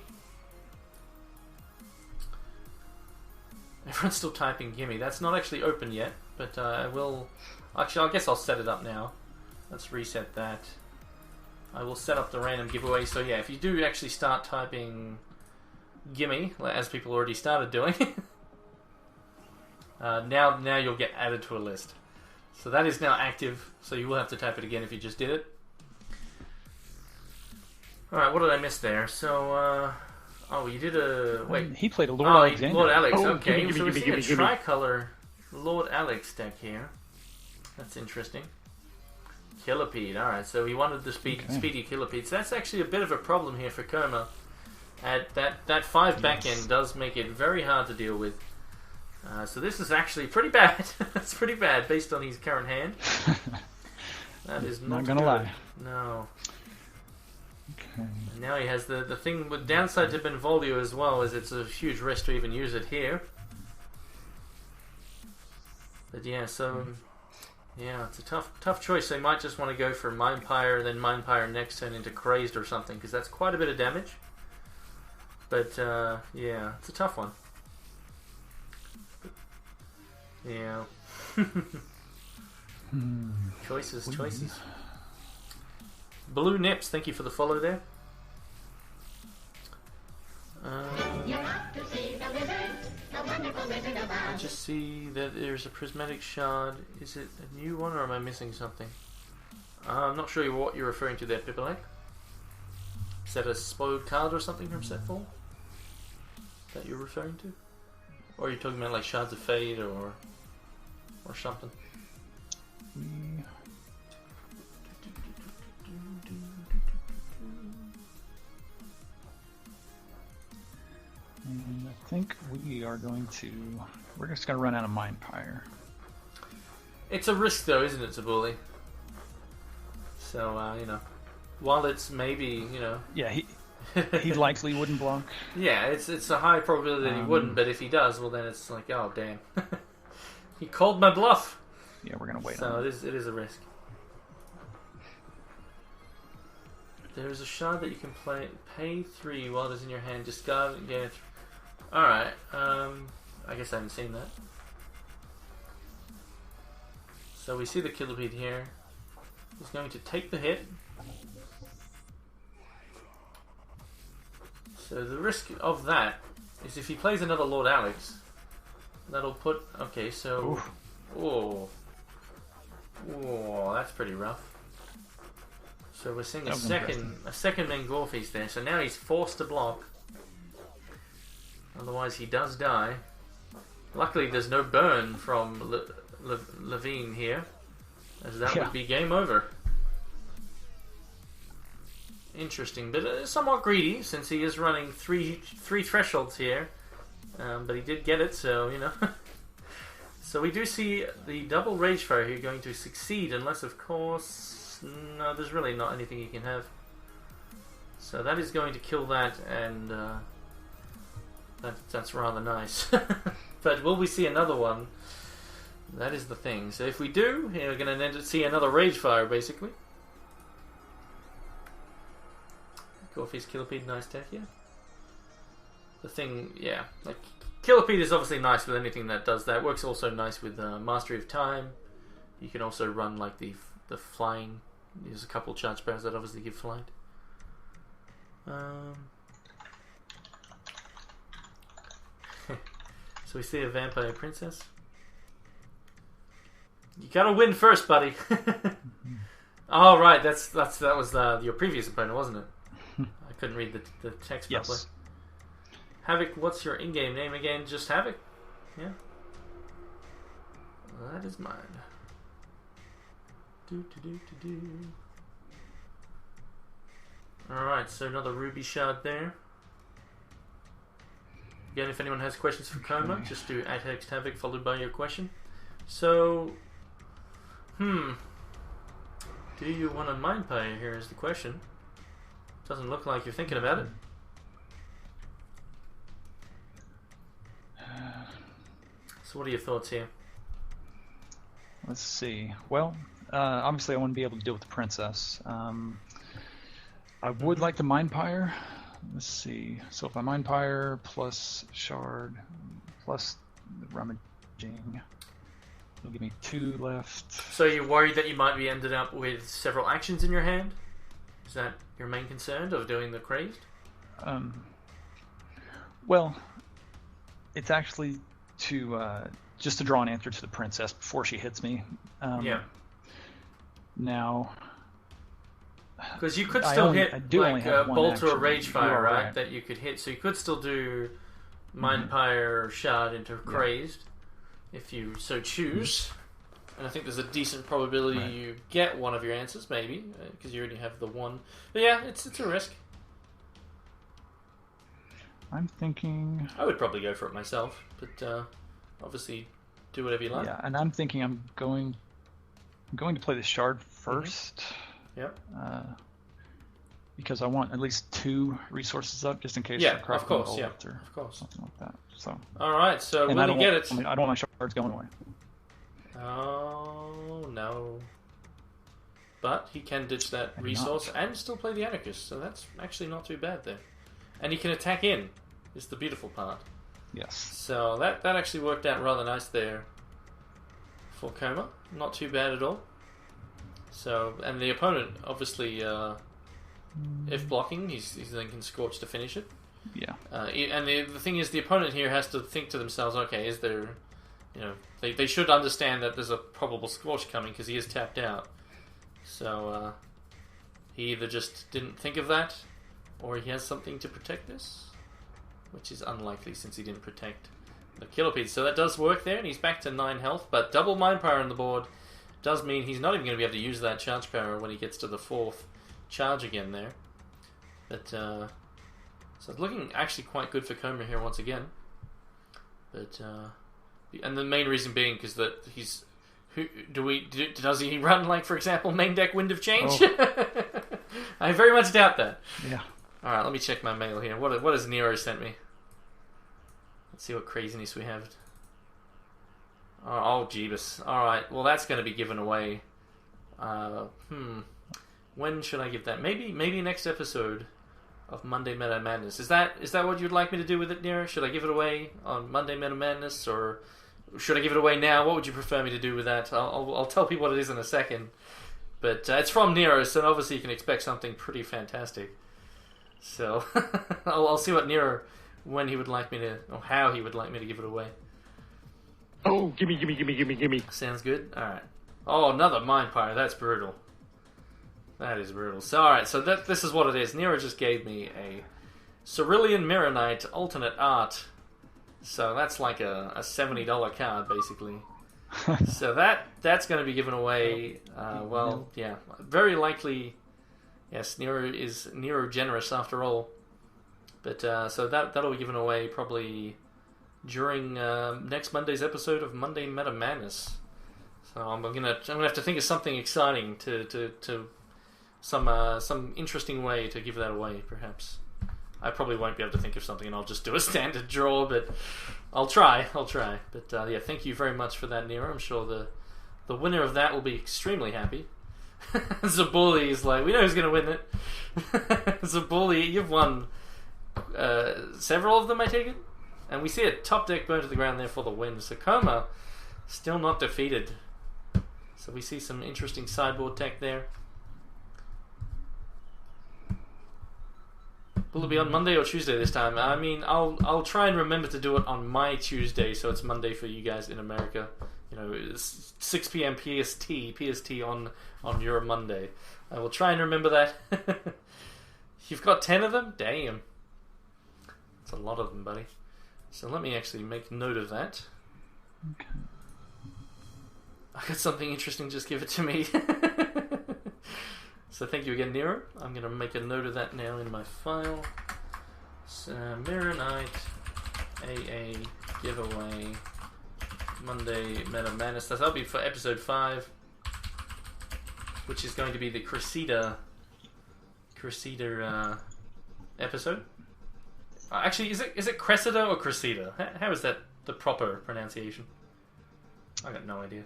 Everyone's still typing gimme. That's not actually open yet, but I will... Actually, I guess I'll set it up now. Let's reset that. I will set up the random giveaway. So yeah, if you do actually start typing gimme, as people already started doing, now you'll get added to a list. So that is now active, so you will have to type it again if you just did it. Alright, what did I miss there? So, oh, you did a... Wait. He played a Lord Oh, Alexander. Lord Alex, Oh, okay. gimme, So we're gimme, seeing a gimme, gimme. tricolor Lord Alex deck here. That's interesting. Killipede, alright, so he wanted the speedy Killipede. So that's actually a bit of a problem here for Koma. That 5 back end does make it very hard to deal with. So this is actually pretty bad. That's pretty bad based on his current hand. That is not gonna good. lie. No. Okay. And now he has the thing with downside to Benvolio as well, is it's a huge risk to even use it here. But yeah, so yeah, it's a tough choice. They might just want to go for Mindpire and then Mindpire next turn into Crazed or something, because that's quite a bit of damage. But yeah, it's a tough one. Yeah. Choices. Blue Nips, thank you for the follow there. I just see that there's a prismatic shard. Is it a new one or am I missing something? I'm not sure what you're referring to there, Pipalek. Is that a spoiled card or something from set 4 that you're referring to? Or are you talking about like Shards of Fate or something? And I think we're just going to run out of Mindpire. It's a risk though, isn't it, Tabuli? So, you know, while it's maybe, you know... Yeah, he likely wouldn't block. Yeah, it's a high probability that he wouldn't, but if he does, well then it's like, oh damn. He called my bluff! Yeah, we're going to wait so on it. it is a risk. There's a shard that you can pay 3 while it's in your hand, discard and get it. Alright, I guess I haven't seen that. So we see the Killipede here. He's going to take the hit. So the risk of that is if he plays another Lord Alex, that'll put... Okay, so... Oof. Oh, that's pretty rough. So we're seeing a second Mangorphis there. So now he's forced to block. Otherwise he does die. Luckily there's no burn from Levine here, as that would be game over. Interesting, but somewhat greedy since he is running three thresholds here. But he did get it, so you know. So we do see the double Ragefire here going to succeed, unless of course no, there's really not anything he can have. So that is going to kill that, and that's rather nice. But will we see another one? That is the thing. So if we do, we're going to see another Ragefire, basically. Gorfy's Killipede, nice deck, yeah. The thing, yeah, like Killipede is obviously nice with anything that does that. Works also nice with Mastery of Time. You can also run like the flying. There's a couple charge powers that obviously give flight. So we see a Vampire Princess. You gotta win first, buddy. Oh right, that was your previous opponent, wasn't it? I couldn't read the text properly. Yes. Havoc, what's your in-game name again? Just Havoc? Yeah. Well, that is mine. Alright, so another Ruby Shard there. Again, if anyone has questions for Koma, just do @HEX Havoc followed by your question. So, do you want a Mindpire here is the question. Doesn't look like you're thinking about it. So what are your thoughts here? Let's see. Well, obviously I want to be able to deal with the princess. I would like the Mindpire. Let's see. So if I Mindpire plus Shard plus the Rummaging, it'll give me 2 left. So you're worried that you might be ended up with several actions in your hand? Is that your main concern of doing the Crazed? Well, it's actually to just to draw an answer to the princess before she hits me. Yeah. Now, Because you could still hit only have one Bolt or action. Rage Fire, You're right? That you could hit. So you could still do Mind Pyre, Shard into Crazed if you so choose. And I think there's a decent probability you get one of your answers, maybe, because you already have the one. But yeah, it's a risk. I'm thinking... I would probably go for it myself, but obviously do whatever you like. Yeah, and I'm thinking I'm going to play the Shard first. Yep. Because I want at least 2 resources up, just in case. Yeah, for of course. Bolt Yeah, or of course. something like that. So. All right. So and will you get it? I don't want my shards going away. Oh no! But he can ditch that resource and still play the Anarchist, so that's actually not too bad there. And he can attack in. Is the beautiful part. Yes. So that actually worked out rather nice there for Koma. Not too bad at all. So, and the opponent obviously, if blocking, he's then can Scorch to finish it. Yeah. And the thing is, the opponent here has to think to themselves, okay, is there, they should understand that there's a probable Scorch coming because he is tapped out. So he either just didn't think of that, or he has something to protect this, which is unlikely since he didn't protect the Kilopede. So that does work there, and he's back to 9 health, but double Mind Power on the board does mean he's not even going to be able to use that charge power when he gets to the 4th charge again there. But so it's looking actually quite good for Koma here once again. But and the main reason being because that he's does he run, like, for example, main deck Wind of Change? Oh. I very much doubt that. Yeah. All right, let me check my mail here. What has Nero sent me? Let's see what craziness we have. Oh, Jeebus. All right, well, that's going to be given away. When should I give that? Maybe next episode of Monday Meta Madness. Is that what you'd like me to do with it, Nero? Should I give it away on Monday Meta Madness, or should I give it away now? What would you prefer me to do with that? I'll tell people what it is in a second. But it's from Nero, so obviously you can expect something pretty fantastic. So I'll see what Nero, when he would like me to, or how he would like me to give it away. Oh, gimme. Sounds good. All right. Oh, another Mind Pyre. That's brutal. That is brutal. So, all right. So this is what it is. Nero just gave me a Cerulean Mirror Knight alternate art. So that's like a $70 card, basically. So that's going to be given away. Well, yeah, very likely. Yes, Nero is Nero generous after all. But so that'll be given away probably during next Monday's episode of Monday Meta Madness. So I'm gonna have to think of something exciting to some interesting way to give that away. Perhaps I probably won't be able to think of something, and I'll just do a standard draw. But I'll try. But yeah, thank you very much for that, Nero. I'm sure the winner of that will be extremely happy. Zabuli is like, we know who's going to win it. Zabuli, you've won several of them, I take it? And we see a top deck burn to the ground there for the win. So Koma, still not defeated. So we see some interesting sideboard tech there. Will it be on Monday or Tuesday this time? I mean, I'll try and remember to do it on my Tuesday, so it's Monday for you guys in America. It's 6 p.m. PST on your Monday. I will try and remember that. You've got 10 of them? Damn. That's a lot of them, buddy. So let me actually make note of that. Okay. I got something interesting, just give it to me. So thank you again, Nero. I'm going to make a note of that now in my file. So, Mirror Knight, AA, giveaway, Monday Meta Madness. That'll be for episode 5, which is going to be the Cressida episode. Actually, is it Cressida or Cressida? How is that the proper pronunciation? I got no idea.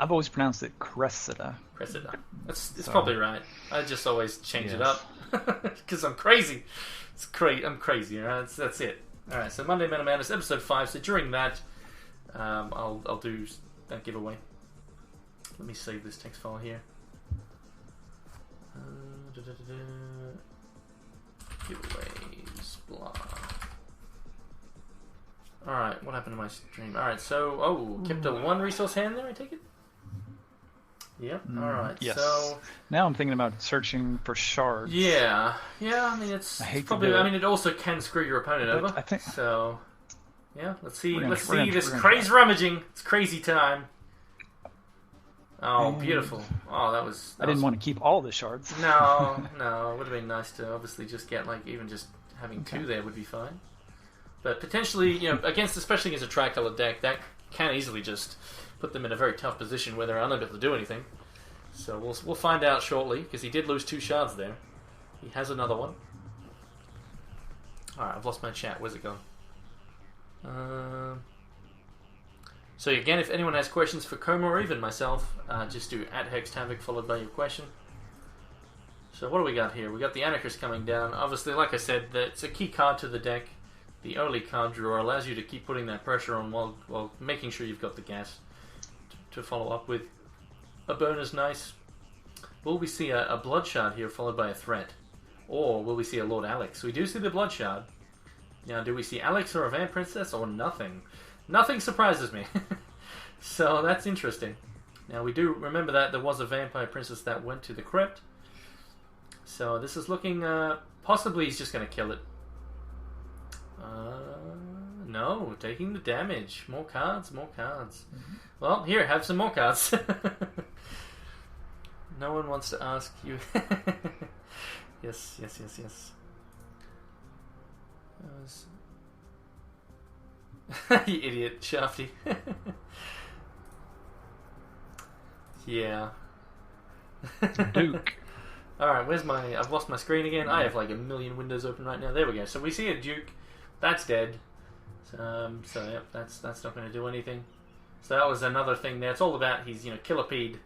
I've always pronounced it Cressida. Cressida. It's probably right. I just always change it up because I'm crazy. I'm crazy. Right? That's it. All right. So Monday Meta Madness episode 5. So during that, I'll do that giveaway. Let me save this text file here. Giveaways. Blah. Alright, what happened to my stream? Alright, so, kept a 1 resource hand there, I take it? Yep. All right. Yes. So Now I'm thinking about searching for shards. yeah. I mean, it's I hate to probably. do it. I mean, it also can screw your opponent But over. I think- So. Yeah. Let's see. We're Let's gonna see this try. crazy rummaging. It's crazy time. Oh, And- beautiful. Oh, that was. I didn't want to keep all the shards. No, it would have been nice to obviously just get even just having Okay. two there would be fine. But potentially, especially against a tricolor deck, that can easily just put them in a very tough position where they're unable to do anything. So we'll find out shortly, because he did lose 2 shards there. He has another one. Alright, I've lost my chat. Where's it gone? So again, if anyone has questions for Koma or even myself, just do @HexHavoc followed by your question. So what do we got here? We got the Anarchist coming down. Obviously, like I said, it's a key card to the deck. The early card drawer allows you to keep putting that pressure on while making sure you've got the gas to follow up with. A burn is nice. Will we see a Blood Shard here followed by a threat? Or will we see a Lord Alex? We do see the Blood Shard. Now, do we see Alex or a Van Princess or nothing? Nothing surprises me. So that's interesting. Now, we do remember that there was a Vampire Princess that went to the crypt. So this is looking... possibly he's just going to kill it. No, taking the damage. More cards. Mm-hmm. Well, here, have some more cards. No one wants to ask you. Yes. You idiot, Shafty. Yeah. Duke. Alright, where's my... I've lost my screen again. I have like a million windows open right now. There we go. So we see a Duke. That's dead. So yep, that's not going to do anything. So that was another thing there. It's all about his, Killipede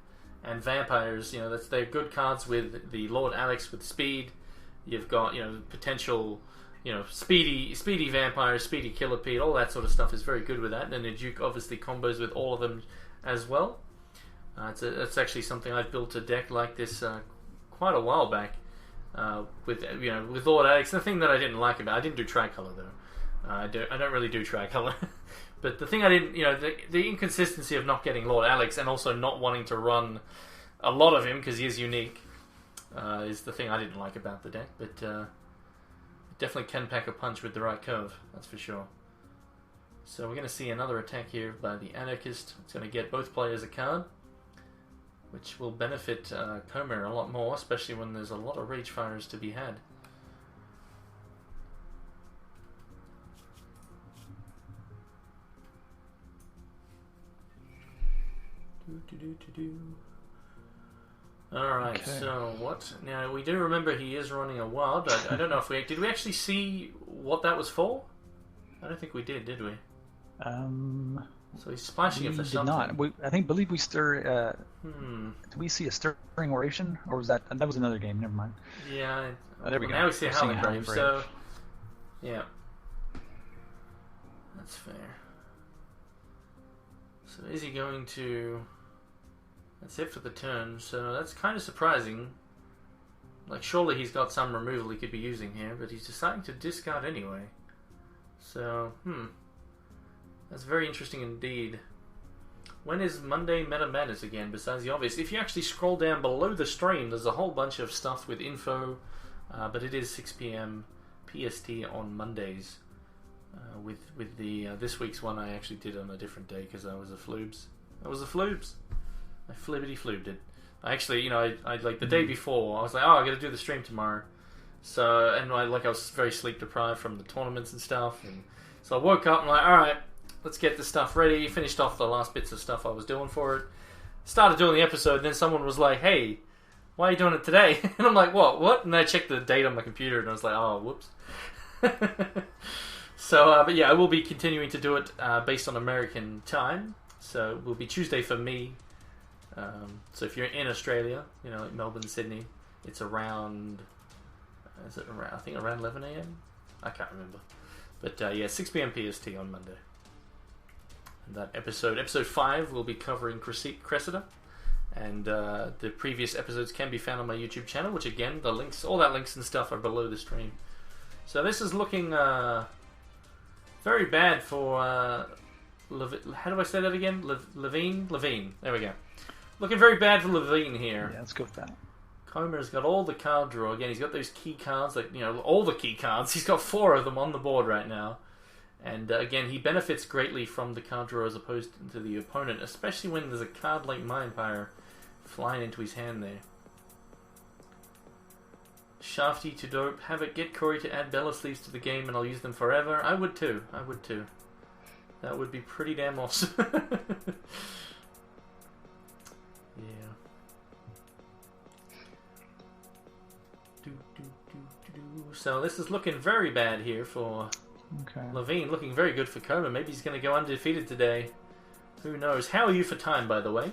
and vampires. They're good cards with the Lord Alex with speed. You've got, potential, speedy vampires, speedy Killipede. All that sort of stuff is very good with that. And then the Duke obviously combos with all of them as well. It's actually something I've built a deck like this quite a while back with Lord Alex. The thing that I didn't like about I didn't do tricolor though. I don't really do tricolor. But the thing I didn't, the inconsistency of not getting Lord Alex and also not wanting to run a lot of him because he is unique is the thing I didn't like about the deck. But it definitely can pack a punch with the right curve, that's for sure. So we're going to see another attack here by the Anarchist. It's going to get both players a card, which will benefit Koma a lot more, especially when there's a lot of Rage Fires to be had. Alright, Okay. so what? Now, we do remember he is running a wild. I don't know if we... Did we actually see what that was for? I don't think we did we? So he's splashing it for did something. not. I believe we stir... Did we see a stirring oration? Or was that was another game, never mind. Yeah. There we go. Now we see a We're seeing Howling Howling Brave, Brave. so... Yeah. That's fair. So is he going to... That's it for the turn, so that's kind of surprising. Like, surely he's got some removal he could be using here, but he's deciding to discard anyway. So, that's very interesting indeed. When is Monday Meta Madness again, besides the obvious? If you actually scroll down below the stream, there's a whole bunch of stuff with info, but it is 6 PM PST on Mondays. With the this week's one I actually did on a different day because I was a floobs. I flibbity-floobed it. I actually, I like the day before, I was like, I gotta do the stream tomorrow. So, and I was very sleep deprived from the tournaments and stuff, and so I woke up and alright, let's get this stuff ready, finished off the last bits of stuff I was doing for it, started doing the episode, and then someone was like, hey, why are you doing it today? And I'm like, what? And I checked the date on my computer, and I was like, oh, whoops. So, but yeah, I will be continuing to do it based on American time, so it will be Tuesday for me. So if you're in Australia, like Melbourne, Sydney, it's around, I think around 11 AM? I can't remember. But yeah, 6 PM PST on Monday. And that episode 5, will be covering Cressida. And the previous episodes can be found on my YouTube channel, which again, the links, all that links and stuff are below the stream. So this is looking very bad for, how do I say that again? Levine? There we go. Looking very bad for Levine here. Yeah, let's go with that. Koma's got all the card draw. Again, he's got those key cards, like, all the key cards. He's got 4 of them on the board right now. And again, he benefits greatly from the card draw as opposed to the opponent, especially when there's a card like Mindfire flying into his hand there. Shafty to dope. Have it get Corey to add Bella sleeves to the game and I'll use them forever. I would too. That would be pretty damn awesome. Yeah. So this is looking very bad here for Levine. Looking very good for Koma. Maybe he's going to go undefeated today. Who knows? How are you for time, by the way?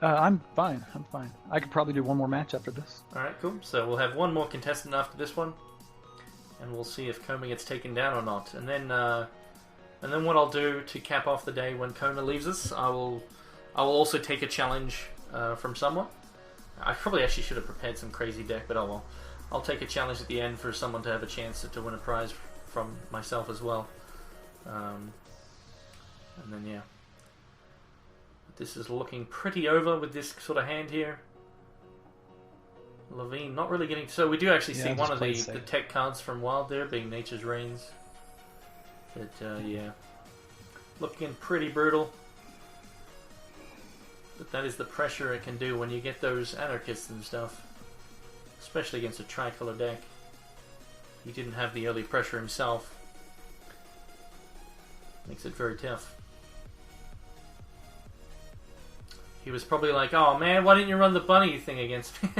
I'm fine. I could probably do one more match after this. Alright, cool. So we'll have one more contestant after this one. And we'll see if Koma gets taken down or not. And then what I'll do to cap off the day when Koma leaves us, I will also take a challenge from someone. I probably actually should have prepared some crazy deck, but oh well. I'll take a challenge at the end for someone to have a chance to win a prize from myself as well. And then, yeah. This is looking pretty over with this sort of hand here. Levine not really getting... So we do actually see one of the tech cards from Wild there being Nature's Reigns. But, yeah. Looking pretty brutal. But that is the pressure it can do when you get those anarchists and stuff. Especially against a tricolor deck. He didn't have the early pressure himself. Makes it very tough. He was probably like, oh man, why didn't you run the bunny thing against me?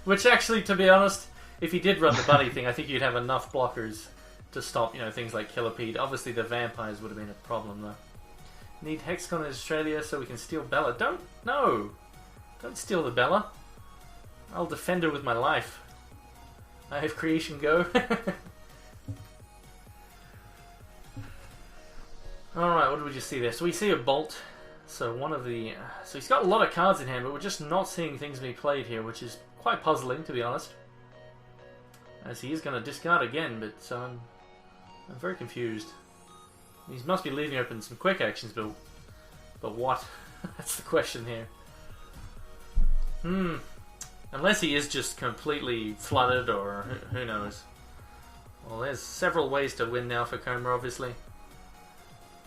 Which actually, to be honest, if he did run the bunny thing, I think you'd have enough blockers to stop, things like Killipede. Obviously the vampires would have been a problem though. Need Hexcon in Australia so we can steal Bella. Don't steal the Bella. I'll defend her with my life. I have Creation Go. Alright, what did we just see there? So we see a Bolt. So so he's got a lot of cards in hand, but we're just not seeing things being played here, which is quite puzzling, to be honest. As he is going to discard again, but I'm very confused. He must be leaving open some quick actions, but what? That's the question here. Unless he is just completely flooded, or who knows. Well, there's several ways to win now for Koma, obviously.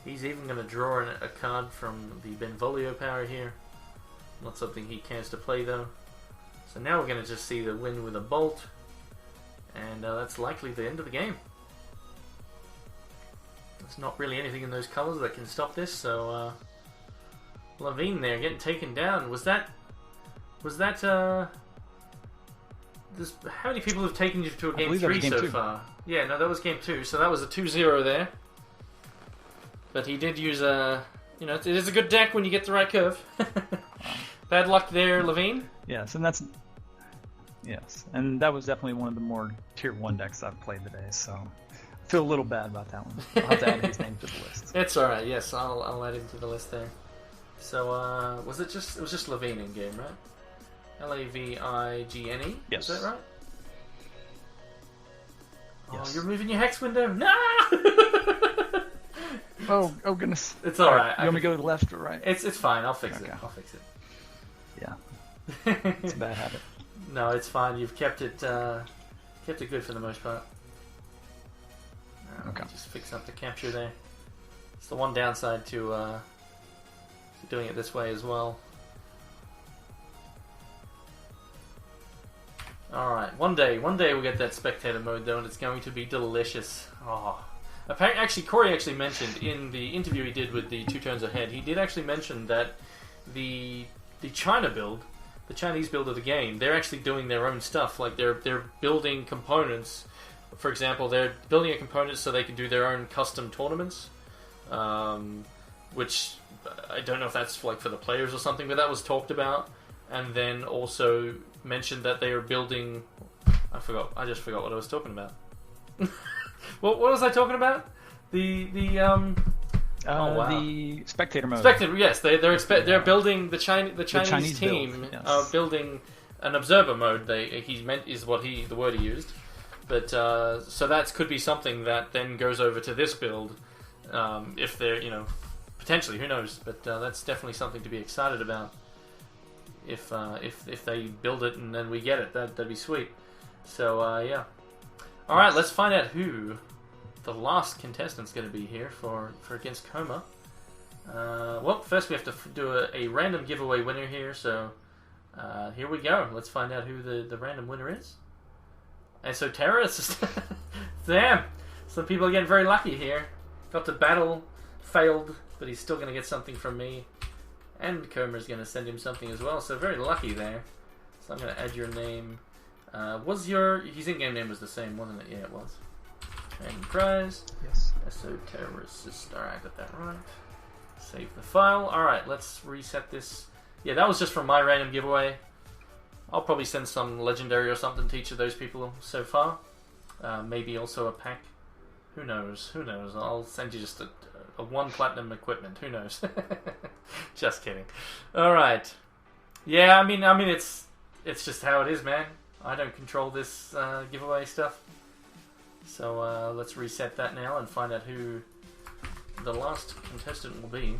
He's even going to draw a card from the Benvolio power here. Not something he cares to play, though. So now we're going to just see the win with a Bolt. And that's likely the end of the game. There's not really anything in those colors that can stop this, so... Levine there, getting taken down. Was that... how many people have taken you to a game 3 so far? Yeah, no, that was game 2, so that was a 2-0 there. But he did use a... it is a good deck when you get the right curve. Bad luck there, Levine. Yes, and that was definitely one of the more tier 1 decks I've played today, so I feel a little bad about that one. I'll have to add his name to the list. It's alright, yes, I'll add him to the list there. So, it was just Levine in game, right? Lavigene? Yes. Is that right? Yes. Oh, you're moving your hex window? No! Oh goodness. It's alright. You want me to go to the left or right? It's fine, I'll fix it. I'll fix it. Yeah. It's a bad habit. No, it's fine. You've kept it good for the most part. Okay. Just fix up the capture there. It's the one downside to doing it this way as well. Alright, one day we'll get that spectator mode though, and it's going to be delicious. Oh. Actually, Corey actually mentioned in the interview he did with the 2 Turns Ahead, he did actually mention that the China build, the Chinese build of the game, they're actually doing their own stuff. Like they're building components. For example, they're building a component so they can do their own custom tournaments, which I don't know if that's like for the players or something, but that was talked about. And then also mentioned that they are building... I just forgot what I was talking about. What was I talking about? The spectator mode. Spectator, yes. They're building the Chinese team build, yes. Building an observer mode. The word he used. But so that could be something that then goes over to this build if they're potentially, who knows? But that's definitely something to be excited about. If they build it and then we get it, that'd be sweet. So yeah. All right, let's find out who the last contestant's going to be here for against Koma. Well, first we have to do a random giveaway winner here. So here we go. Let's find out who the random winner is. And so terrorists, damn, some people are getting very lucky here. Got to battle, failed, but he's still going to get something from me. And Koma's going to send him something as well, so very lucky there. So I'm going to add your name. His in-game name was the same, wasn't it? Yeah, it was. Random prize. Yes. Esotericist. Alright, I got that right. Save the file. Alright, let's reset this. Yeah, that was just from my random giveaway. I'll probably send some legendary or something to each of those people so far. Maybe also a pack. Who knows? Who knows? I'll send you just a 1 platinum equipment. Who knows? Just kidding. All right. Yeah, I mean, it's just how it is, man. I don't control this giveaway stuff. So let's reset that now and find out who the last contestant will be.